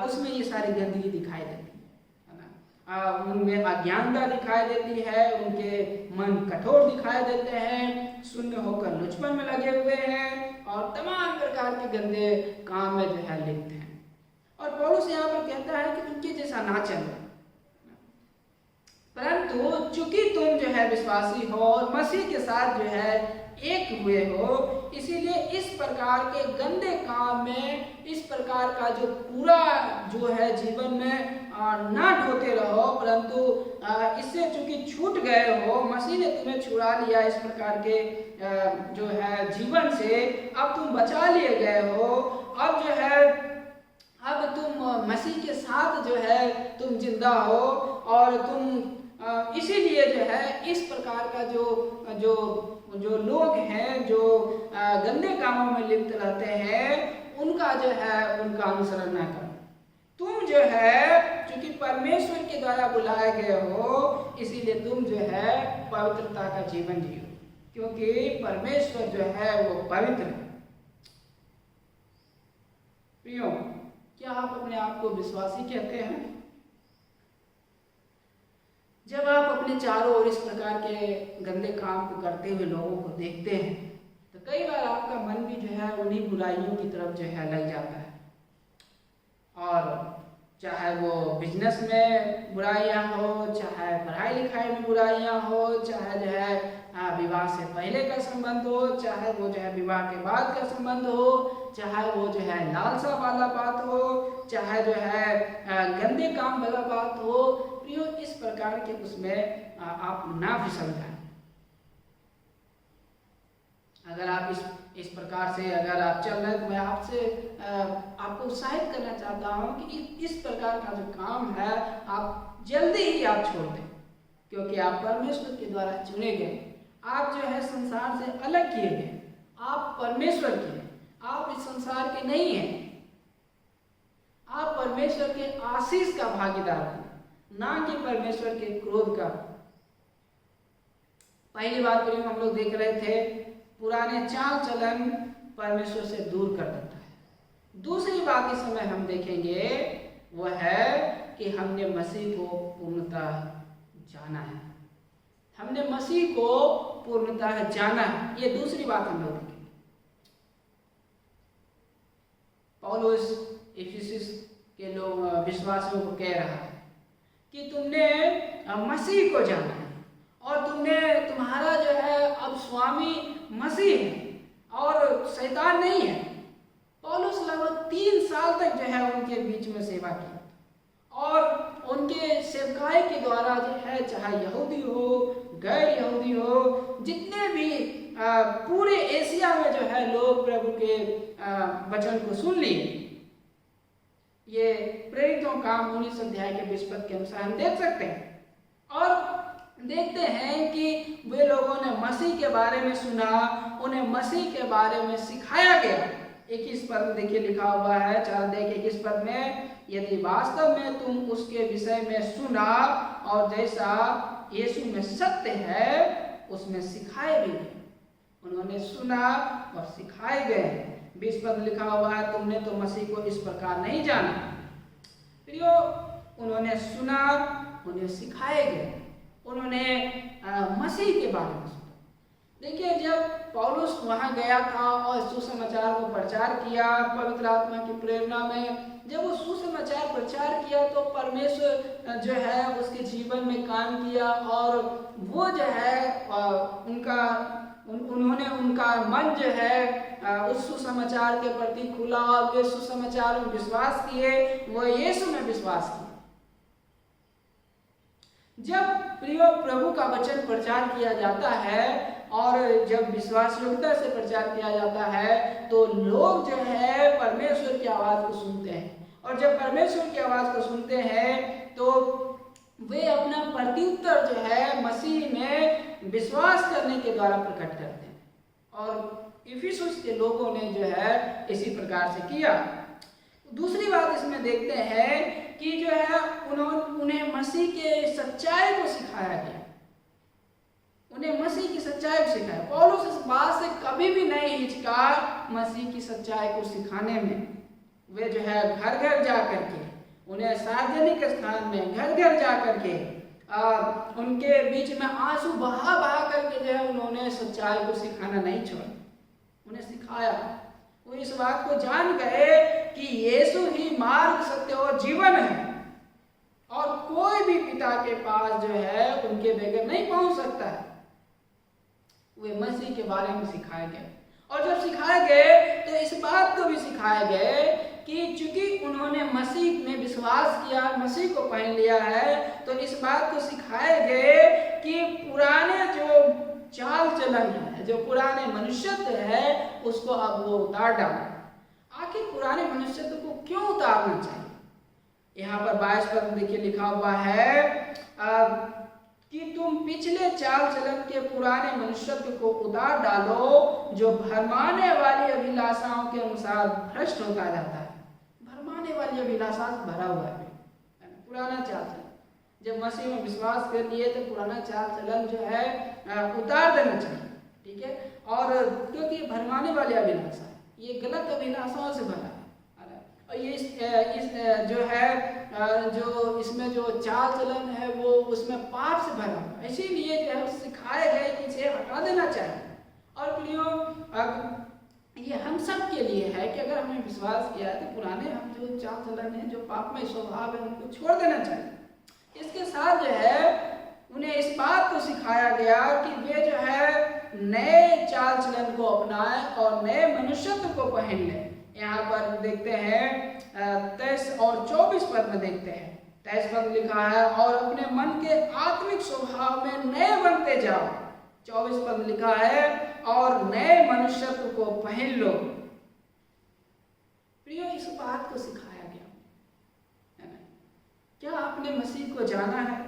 उसमें ये सारी गंदगी दिखाई देती है ना। उनमें अज्ञानता दिखाई देती है, उनके मन कठोर दिखाई देते हैं, शून्य होकर लुचपन में लगे हुए हैं और तमाम प्रकार के गंदे काम में जो है लिप्त हैं। और पौलुस यहाँ पर कहता है कि उनके जैसा ना चलो, परंतु चूंकि तुम जो है विश्वासी हो और मसीह के साथ जो है एक हुए हो, इसीलिए इस प्रकार के गंदे काम में, इस प्रकार का जो पूरा जो है जीवन में ना ढोते रहो, परंतु इससे चूंकि छूट गए हो, मसीह ने तुम्हें छुड़ा लिया इस प्रकार के जो है जीवन से, अब तुम बचा लिए गए हो, अब जो है अब तुम मसीह के साथ जो है तुम जिंदा हो और तुम इसीलिए जो है इस प्रकार का जो लोग हैं जो गंदे कामों में लिप्त रहते हैं, उनका जो है उनका अनुसरण न करो। तुम जो है क्योंकि परमेश्वर के द्वारा बुलाए गए हो, इसीलिए तुम जो है पवित्रता का जीवन जियो, क्योंकि परमेश्वर जो है वो पवित्र है। प्रियो, क्या आप अपने आप को विश्वासी कहते हैं? जब आप अपने चारों ओर इस प्रकार के गंदे काम को करते हुए लोगों को देखते हैं, तो कई बार आपका मन भी जो है उन्हीं बुराइयों की तरफ जो है लग जाता है। और चाहे वो बिजनेस में बुराइयां हो, चाहे पढ़ाई लिखाई में बुराइयां हो, चाहे जो है विवाह से पहले का संबंध हो, चाहे वो जो है विवाह के बाद का संबंध हो, चाहे वो जो है लालसा वाला बात हो, चाहे जो है गंदे काम वाला बात हो, प्रियो इस प्रकार के उसमें आप ना फिसल जाए। अगर आप इस प्रकार से अगर आप चल रहे, तो मैं आपसे आपको उत्साहित करना चाहता हूं कि इस प्रकार का जो काम है आप जल्दी ही आप छोड़ दें, क्योंकि आप परमेश्वर के द्वारा चुने गए, आप जो है संसार से अलग किए गए, आप परमेश्वर के हैं, आप इस संसार के नहीं हैं, आप परमेश्वर के आशीष का भागीदार हैं, ना कि परमेश्वर के क्रोध का। पहली बात तो हम लोग देख रहे थे, पुराने चाल चलन परमेश्वर से दूर कर देता है। दूसरी बात इस समय हम देखेंगे वो है कि हमने मसीह को पूर्णतः जाना है, हमने मसीह को पूर्णतः जाना है, ये दूसरी बात हम लोग देखेंगे। पौलुस इफिसुस के लोग विश्वासियों को कह रहा है कि तुमने मसीह को जाना है और तुम्हारा जो है अब स्वामी मसीह है और शैतान नहीं है। पौलुस लगभग 3 साल तक जो है उनके बीच में सेवा की और उनके सेवकाई के द्वारा जो है, चाहे यहूदी हो गैर यहूदी हो, जितने भी पूरे एशिया में जो है लोग प्रभु के वचन को सुन लिए। ये प्रेरितों काम 19 अध्याय के 20 पद के अनुसार हम देख सकते हैं और देखते हैं कि वे लोगों ने मसीह के बारे में सुना, उन्हें मसीह के बारे में सिखाया गया। 21 पद में देखिए लिखा हुआ है, 4 अध्याय के 21 पद में, यदि वास्तव में तुम उसके विषय में सुना और जैसा यीशु में सत्य है उसमें सिखाए भी गए। उन्होंने सुना और सिखाए गए। 20 पद लिखा हुआ है, तुमने तो मसीह को इस प्रकार नहीं जाना। प्रियो, उन्होंने सुना, उन्हें सिखाए गए, उन्होंने मसीह के बारे में सुना। देखिए, जब पौलुस वहां गया था और सुसमाचार को प्रचार किया पवित्र आत्मा की प्रेरणा में, जब वो सुसमाचार प्रचार किया तो परमेश्वर जो है उसके जीवन में काम किया और वो जो है उन्होंने उनका मन जो है उस सुसमाचार के प्रति खुला और वे सुसमाचार में विश्वास किए, वो यीशु में विश्वास किए। जब प्रियो प्रभु का वचन प्रचार किया जाता है और जब विश्वास योग्यता से प्रचार किया जाता है तो लोग जो है परमेश्वर की आवाज को सुनते हैं और जब परमेश्वर की आवाज को सुनते हैं तो वे अपना प्रत्युत्तर जो है मसीह में विश्वास करने के द्वारा प्रकट करते हैं और इफिसुस के लोगों ने जो है इसी प्रकार से किया। दूसरी बात इसमें देखते हैं कि जो है उन्हें मसीह के सच्चाई को सिखाया गया, उन्हें मसीह की सच्चाई को सिखाया। पौलुस इस बात से कभी भी नहीं हिचका मसीह की सच्चाई को सिखाने में। वे जो है घर घर जा करके उन्हें सार्वजनिक स्थान में घर घर जा करके उनके बीच में आंसू बहा बहा करके जो है उन्होंने सच्चाई को सिखाना नहीं छोड़ा, उन्हें सिखाया। वो इस बात को जान गए कि यीशु ही मार्ग, सत्य और जीवन है और कोई भी पिता के पास जो है उनके बगैर नहीं पहुंच सकता है। वे मसीह के बारे में सिखाए गए और जब सिखाए गए तो इस बात को भी सिखाए गए कि चूंकि उन्होंने मसीह में विश्वास किया, मसीह को पहन लिया है, तो इस बात को सिखाए गए कि पुराने जो चाल चलन है, जो पुराने मनुष्यत्व है, उसको अब वो उतार डाला। आखिर पुराने मनुष्यत्व को क्यों उतारना चाहिए? यहाँ पर 22 पद देखिए लिखा हुआ है कि तुम पिछले चाल चलन के पुराने मनुष्यत्व को उतार डालो जो भरमाने वाली अभिलाषाओं के अनुसार भ्रष्ट होता जाता है। भरमाने वाली अभिलाषा से भरा हुआ है पुराना चाल चलन। जब मसीह में विश्वास कर लिए तो पुराना चाल चलन जो है उतार देना चाहिए, ठीक है। और क्योंकि भरमाने वाली अभिलाषा, ये गलत अभिलाषाओं से भरा है। और ये इस जो है जो इसमें जो चाल चलन है वो उसमें पाप से भरा है, इसीलिए जो है सिखाया गया कि इसे हटा देना चाहिए। और प्रियो, ये हम सब के लिए है कि अगर हमने विश्वास किया है तो पुराने हम जो चाल चलन है, जो पापमय स्वभाव है, उनको छोड़ देना चाहिए। इसके साथ जो है उन्हें इस बात को सिखाया गया कि वे जो है नए चाल चलन को अपनाएं और नए मनुष्यत्व को पहन लें। यहाँ पर देखते हैं 23 और 24 पद में देखते हैं, 23 पद लिखा है और अपने मन के आत्मिक स्वभाव में नए बनते जाओ। 24 पद लिखा है और नए मनुष्यत्व को पहन लो। प्रियो, इस बात को सिखाया गया है ना? क्या आपने मसीह को जाना है?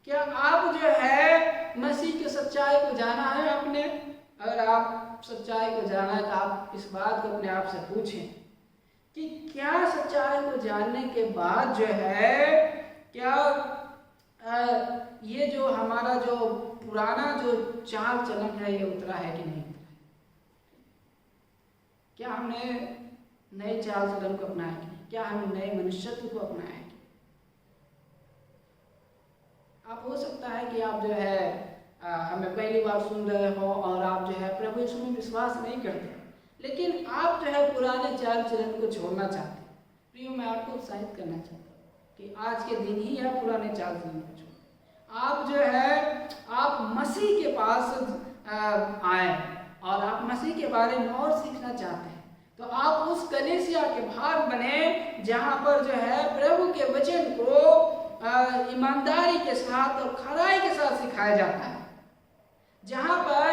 क्या आप जो है मसीह की सच्चाई को जाना है आपने? अगर आप सच्चाई को जाना है तो आप इस बात को अपने आप से पूछें कि क्या सच्चाई को जानने के बाद जो है क्या ये जो हमारा जो पुराना जो चाल चलन है ये उतरा है कि नहीं उतरा है? क्या हमने नए चाल चलन को अपनाया कि नहीं? क्या हमने नए मनुष्यत्व को अपनाया है? आप हो सकता है कि आप जो है हमें पहली बार सुन रहे हो और आप जो है प्रभु यीशु में विश्वास नहीं करते, लेकिन आप जो है पुराने चाल चलन को छोड़ना चाहते हैं। प्रियो, मैं आपको उत्साहित करना चाहता हूँ कि आज के दिन ही आप पुराने चाल चलन को छोड़ें। आप जो है आप मसीह के पास आए और आप मसीह के बारे में और सीखना चाहते हैं, तो आप उस कलीसिया के भाग बने जहाँ पर जो है प्रभु के वचन को ईमानदारी के साथ और खराई के साथ सिखाया जाता है, जहाँ पर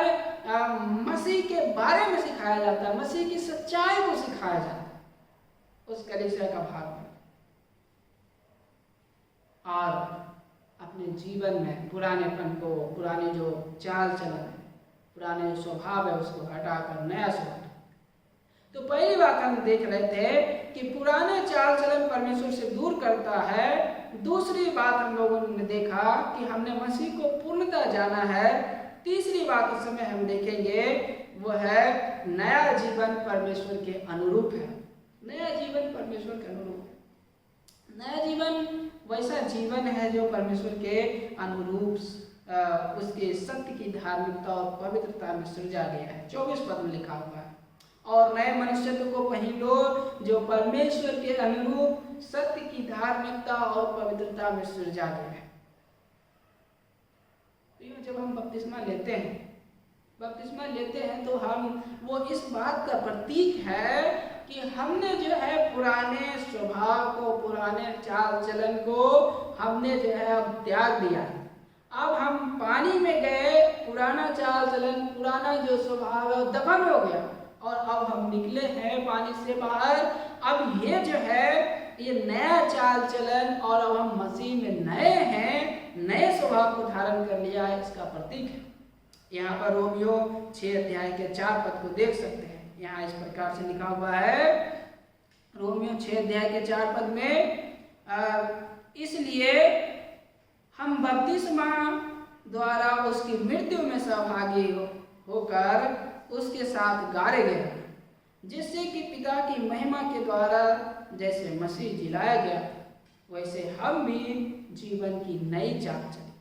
मसीह के बारे में सिखाया जाता है, मसीह की सच्चाई को सिखाया जाता है, उस कलीसिया का भाग बने और अपने जीवन में पुरानेपन को, पुराने जो चाल चलन है, पुराने स्वभाव है, उसको हटाकर नया स्वभाव। तो पहली बात हम देख रहे थे कि पुराने चाल चलन परमेश्वर से दूर करता है। दूसरी बात हम लोगों ने देखा कि हमने मसीह को पूर्णतः जाना है। तीसरी बात इस समय हम देखेंगे वो है नया जीवन परमेश्वर के अनुरूप है। नया जीवन परमेश्वर के अनुरूप है। नया जीवन वैसा जीवन है जो परमेश्वर के अनुरूप उसके सत्य की धार्मिकता और पवित्रता में सृजा गया है। 24 पद में लिखा हुआ है और नए मनुष्यत्व को पहन लो जो परमेश्वर के अनुरूप सत्य की धार्मिकता और पवित्रता में सृजा गया है। जब हम बपतिस्मा लेते हैं तो हम वो इस बात का प्रतीक है कि हमने जो है पुराने स्वभाव को, पुराने चाल चलन को हमने जो है अब त्याग दिया। अब हम पानी में गए, पुराना चाल चलन, पुराना जो स्वभाव है दफन हो गया और अब हम निकले हैं पानी से बाहर। अब ये जो है ये नया चाल चलन और अब हम मसीह में नए हैं, नए स्वभाव को धारण कर लिया है, इसका प्रतीक है। यहाँ पर रोमियो 6 अध्याय के 4 पद को देख सकते हैं। यहाँ इस प्रकार से लिखा हुआ है रोमियो 6 अध्याय के 4 पद में, इसलिए हम बपतिस्मा द्वारा उसकी मृत्यु में सहभागी होकर उसके साथ गाड़े गए, जिससे कि पिता की महिमा के द्वारा जैसे मसीह जिलाया गया वैसे हम भी जीवन की नई चाल चले।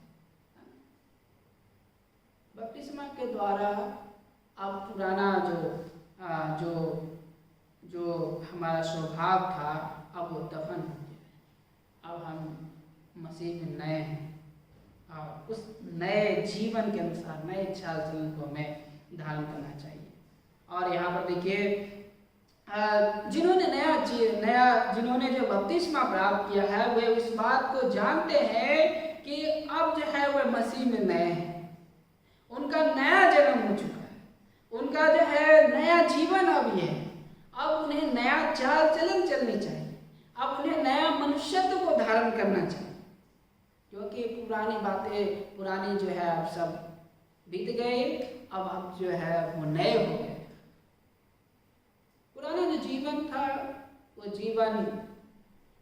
बपतिस्मा के द्वारा अब पुराना जो हमारा स्वभाव था अब वो दफन हो गया। अब हम मसीह में नए हैं और उस नए जीवन के अनुसार नए चाल चलन को हमें धारण करना चाहिए। और यहाँ पर देखिए जिन्होंने जो बपतिस्मा प्राप्त किया है वे इस बात को जानते हैं कि अब जो है वह मसीह में नए हैं। उनका नया जन्म हो चुका है, उनका जो है नया जीवन अब ये है। अब उन्हें नया चाल चलन चलनी चाहिए, अब उन्हें नया मनुष्यत्व को धारण करना चाहिए, क्योंकि पुरानी जो है अब सब बीत गए। अब जो है वो नए हो गए। पुराना जो जीवन था वो जीवन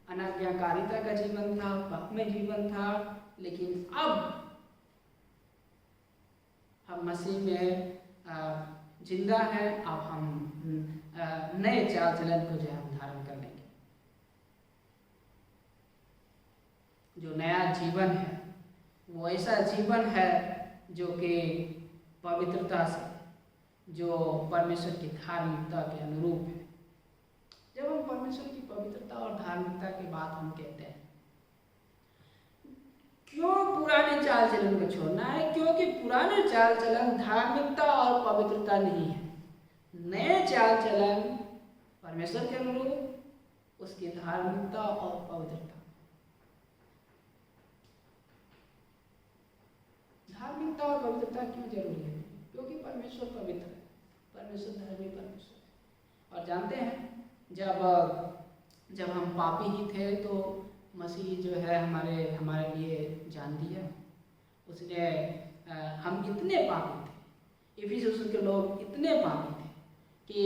अनाज्ञाकारिता का जीवन था, पाप में जीवन था। लेकिन अब हम मसीह में जिंदा हैं। अब हम नए चाल चलन को जो हम धारण कर लेंगे। जो नया जीवन है वो ऐसा जीवन है जो कि पवित्रता से, जो परमेश्वर की धार्मिकता के अनुरूप है। जब हम परमेश्वर की पवित्रता और धार्मिकता की बात हम कहते हैं, क्यों पुराने चाल चलन को छोड़ना है? क्योंकि पुराने चाल चलन धार्मिकता और पवित्रता नहीं है। नए चाल चलन परमेश्वर के अनुरूप, उसकी धार्मिकता और पवित्रता। धार्मिकता और पवित्रता क्यों जरूरी है? क्योंकि परमेश्वर पवित्र है, परमेश्वर धर्मी परमेश्वर है। और जानते हैं जब हम पापी ही थे तो मसीह जो है हमारे लिए जान दिया। उसने हम इतने पापी थे, इफिसुस के लोग इतने पापी थे कि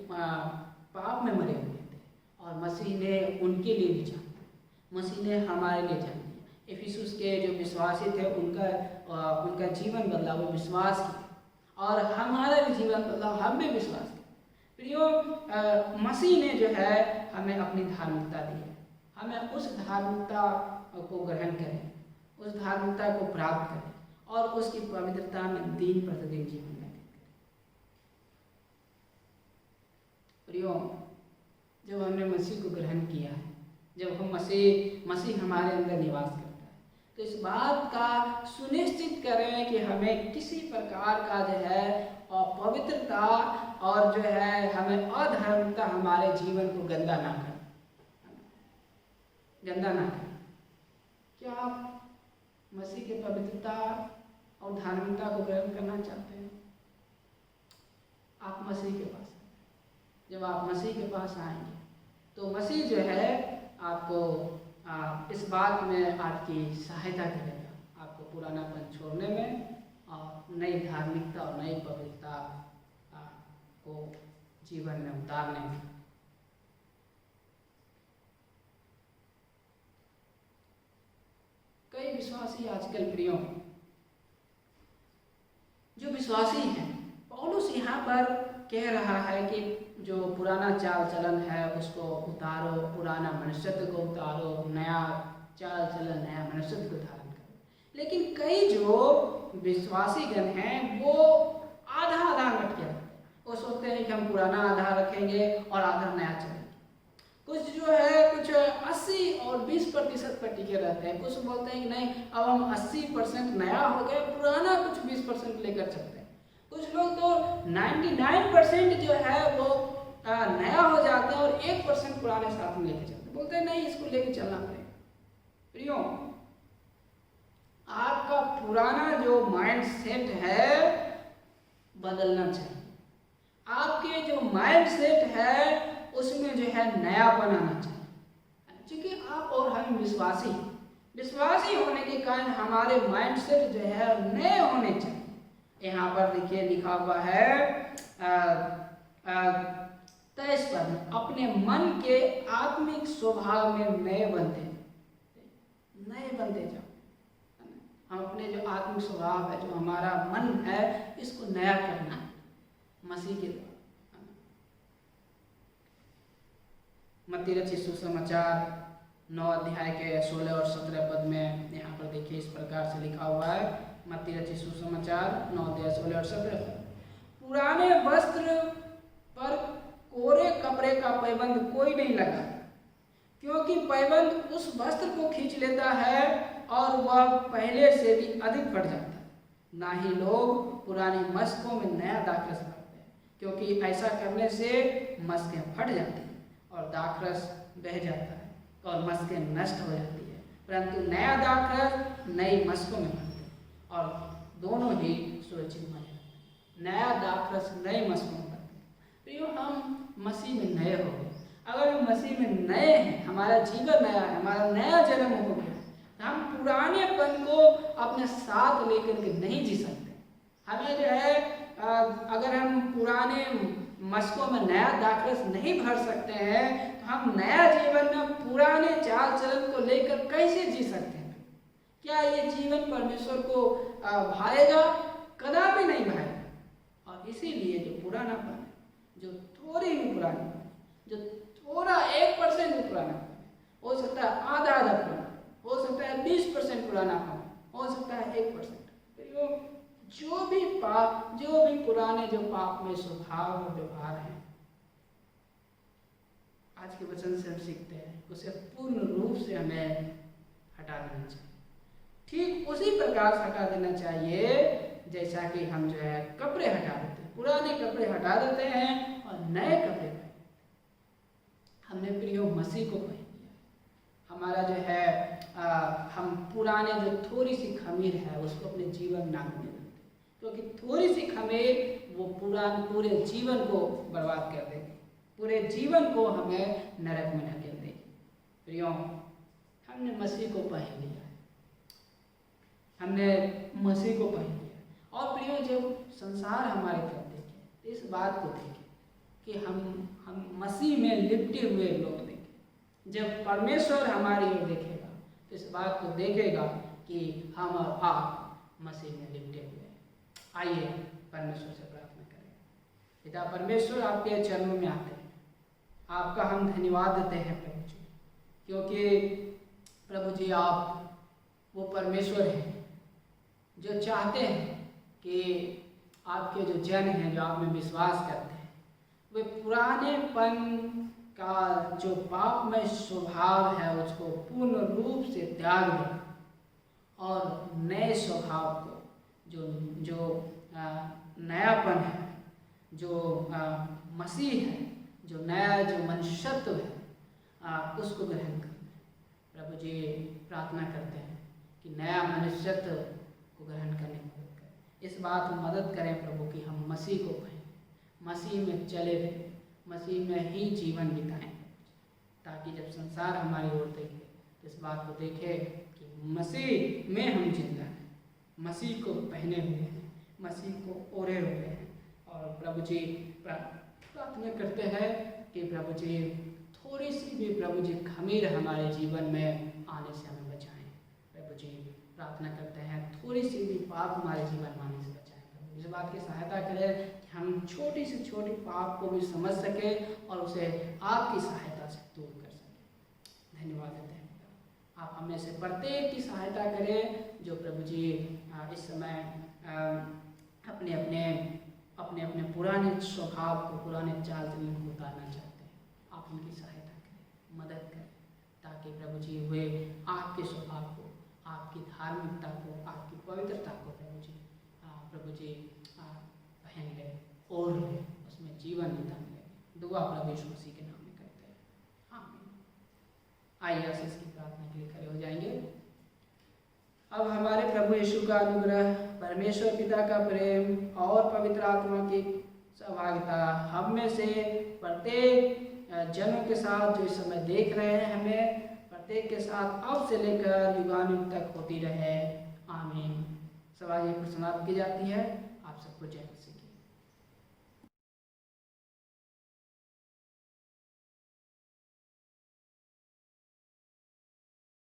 पाप में मरे हुए थे, और मसीह ने उनके लिए भी जान दिया, मसीह ने हमारे लिए जान दिया। इफिसुस के जो विश्वासी थे उनका जीवन बदला, वो विश्वास किया, और हमारा भी जीवन बदला, हम भी विश्वास किया। प्रियो, मसीह ने जो है हमें अपनी धार्मिकता दी है। हमें उस धार्मिकता को ग्रहण करें, उस धार्मिकता को प्राप्त करें और उसकी पवित्रता में दिन प्रतिदिन जीवन व्यतीत करें। प्रियो, जब हमने मसीह को ग्रहण किया है, जब हम मसीह हमारे अंदर निवास करता है, तो इस बात का सुनिश्चित करें कि हमें किसी प्रकार का जो है पवित्रता और जो है हमें अधार्मिकता हमारे जीवन को गंदा ना करे। क्या आप मसीह की पवित्रता और धार्मिकता को ग्रहण करना चाहते हैं? आप मसीह के पास, जब आप मसीह के पास आएंगे तो मसीह जो है आपको इस बात में आपकी सहायता करेगा, आपको पुरानापन छोड़ने में और नई धार्मिकता और नई पवित्रता को जीवन में उतारने में। कई विश्वासी आजकल प्रियो जो विश्वासी हैं, पौलुस यहाँ पर कह रहा है कि जो पुराना चाल चलन है उसको उतारो, पुराना मनुष्यत्व को उतारो, नया चाल चलन नया मनुष्यत्व को धारण करो। लेकिन कई जो विश्वासी गण हैं वो आधा लटके रहते हैं। वो सोचते हैं कि हम पुराना आधा रखेंगे और आधा नया चलेंगे। कुछ जो है कुछ 80 और 20% पर टिके रहते हैं। कुछ बोलते हैं कि नहीं, अब हम 80% नया हो गए, पुराना कुछ 20% लेकर चलते हैं। कुछ लोग तो 99% जो है वो नया हो जाते हैं और 1% पुराने साथ में लेके चलते हैं। बोलते हैं नहीं, इसको लेके चलना पड़ेगा। प्रियो, आपका पुराना जो माइंड सेट है बदलना चाहिए। आपके जो माइंड सेट है उसमें जो है नया बनाना चाहिए। क्योंकि आप और हम विश्वासी होने के कारण हमारे माइंड सेट जो है नए होने चाहिए। यहाँ पर देखिए लिखा हुआ है 23 पद में, अपने मन के आत्मिक स्वभाव में नए बनते जाओ। हम अपने जो आत्मिक स्वभाव है, जो हमारा मन है, इसको नया करना है मसीह के द्वारा। मत्ती रचित सुसमाचार 9 अध्याय के 16 और 17 पद में यहाँ पर देखिए इस प्रकार से लिखा हुआ है। मत्ती रचित सुसमाचार 9 अध्याय 16 और 17 पद। पुराने वस्त्र पर कोरे कपड़े का पैबंद कोई नहीं लगा, क्योंकि पैबंद उस वस्त्र को खींच लेता है और वह पहले से भी अधिक फट जाता है। ना ही लोग पुरानी मस्कों में नया दाखरस भरते हैं, क्योंकि ऐसा करने से मस्कें फट जाती हैं और दाखरस बह जाता है और मस्कें नष्ट हो जाती है। परंतु नया दाखरस नई मस्कों में भरते हैं और दोनों ही सुरक्षित बने रहते हैं। नया दाखरस नई मस्कों में भरते हैं। प्रियो, हम मसीह में नए हो गए। अगर हम मसीह में नए हैं, हमारा जीवन नया है, हमारा नया जन्म हो गया, तो हम पुरानेपन को अपने साथ लेकर के नहीं जी सकते। हमें जो है अगर हम पुराने मस्कों में नया दाखरस नहीं भर सकते हैं, तो हम नया जीवन में पुराने चाल चलन को लेकर कैसे जी सकते हैं? क्या ये जीवन परमेश्वर को भाएगा? कदापि नहीं भाएगा। और इसीलिए जो पुरानापन है, जो थोड़ी भी पुरानी, जो थोड़ा 1% भी पुराना हो सकता है, आधा पुराना हो सकता है, 20% पुराना हो सकता है, 1%। जो भी पाप, जो भी पुराने जो पाप में स्वभाव और व्यवहार है, आज के वचन से हम सीखते हैं, उसे पूर्ण रूप से हमें हटा देना चाहिए। ठीक उसी प्रकार से हटा देना चाहिए जैसा कि हम जो है कपड़े हटा देते हैं, पुराने कपड़े हटा देते हैं और नए कपड़े पहनते हैं। हमने प्रियो मसीह को पहन लिया। हमारा जो है हम पुराने जो थोड़ी सी खमीर है उसको अपने जीवन नाम में रखते हैं, क्योंकि थोड़ी सी खमीर वो पूरे जीवन को बर्बाद कर देगी, पूरे जीवन को हमें नरक में ढकेल देगी। प्रियो, हमने मसीह को पहन लिया है, हमने मसीह को पहन लिया। और प्रियो, जब संसार हमारे तरफ देखे तो इस बात को देखे कि हम मसीह में लिपटे हुए लोग देखें। जब परमेश्वर हमारी ओर देखेगा तो इस बात को देखेगा कि हम और आप मसीह में लिपटे हुए हैं। आइए परमेश्वर से प्रार्थना करें। पिता परमेश्वर, आपके चरणों में आते हैं, आपका हम धन्यवाद देते हैं प्रभु जी, क्योंकि प्रभु जी आप वो परमेश्वर हैं जो चाहते हैं कि आपके जो जन हैं, जो आप में विश्वास करते हैं, वे पुरानेपन का जो पापमय स्वभाव है उसको पूर्ण रूप से त्याग दें और नए स्वभाव को, जो नयापन है, जो मसीह है, जो नया जो मनुष्यत्व है, उसको ग्रहण करें। प्रभु जी, प्रार्थना करते हैं कि नया मनुष्यत्व को ग्रहण करने में मदद करें। इस बात में मदद करें प्रभु कि हम मसीह को पहने, मसीह में चले हुए, मसीह में ही जीवन बिताएं, ताकि जब संसार हमारी ओर देखे तो इस बात को देखे कि मसीह में हम जिंदा हैं, मसीह को पहने हुए हैं, मसीह को ओढ़े हुए हैं। और प्रभु जी, प्रार्थना करते हैं कि प्रभु जी थोड़ी सी भी प्रभु जी खमीर हमारे जीवन में आने से हमें बचाएं। प्रभु जी, प्रार्थना करते हैं थोड़ी सी भी पाप हमारे जीवन में आने से बचाएं। प्रभु इस बात की सहायता करें कि हम छोटी से छोटी पाप को भी समझ सकें और उसे आपकी सहायता से दूर कर सकें। धन्यवाद देते हैं आप हमें से प्रत्येक की सहायता करें जो प्रभु जी इस समय अपने अपने पुराने स्वभाव को, पुराने चाल चलन को उतारना चाहते हैं। आप उनकी सहायता करें, मदद करें, ताकि प्रभु जी वे आपके स्वभाव को, आपकी धार्मिकता को, आपकी पवित्रता को प्रभु जी पहन ले और उसमें जीवन बिताने लगे। दुआ प्रभु यीशु मसीह के नाम में करते हैं, आमीन। आइए आशीष की प्रार्थना के लिए खड़े हो जाएंगे। अब हमारे प्रभु यीशु का अनुग्रह, परमेश्वर पिता का प्रेम और पवित्र आत्मा की सहभागिता हम में से प्रत्येक जनों के साथ जो इस समय देख रहे हैं, हमें प्रत्येक के साथ अब से लेकर युगानुग तक होती रहे, आमीन। सवाल ये समाप्त की जाती है। आप सबको जय मसीह।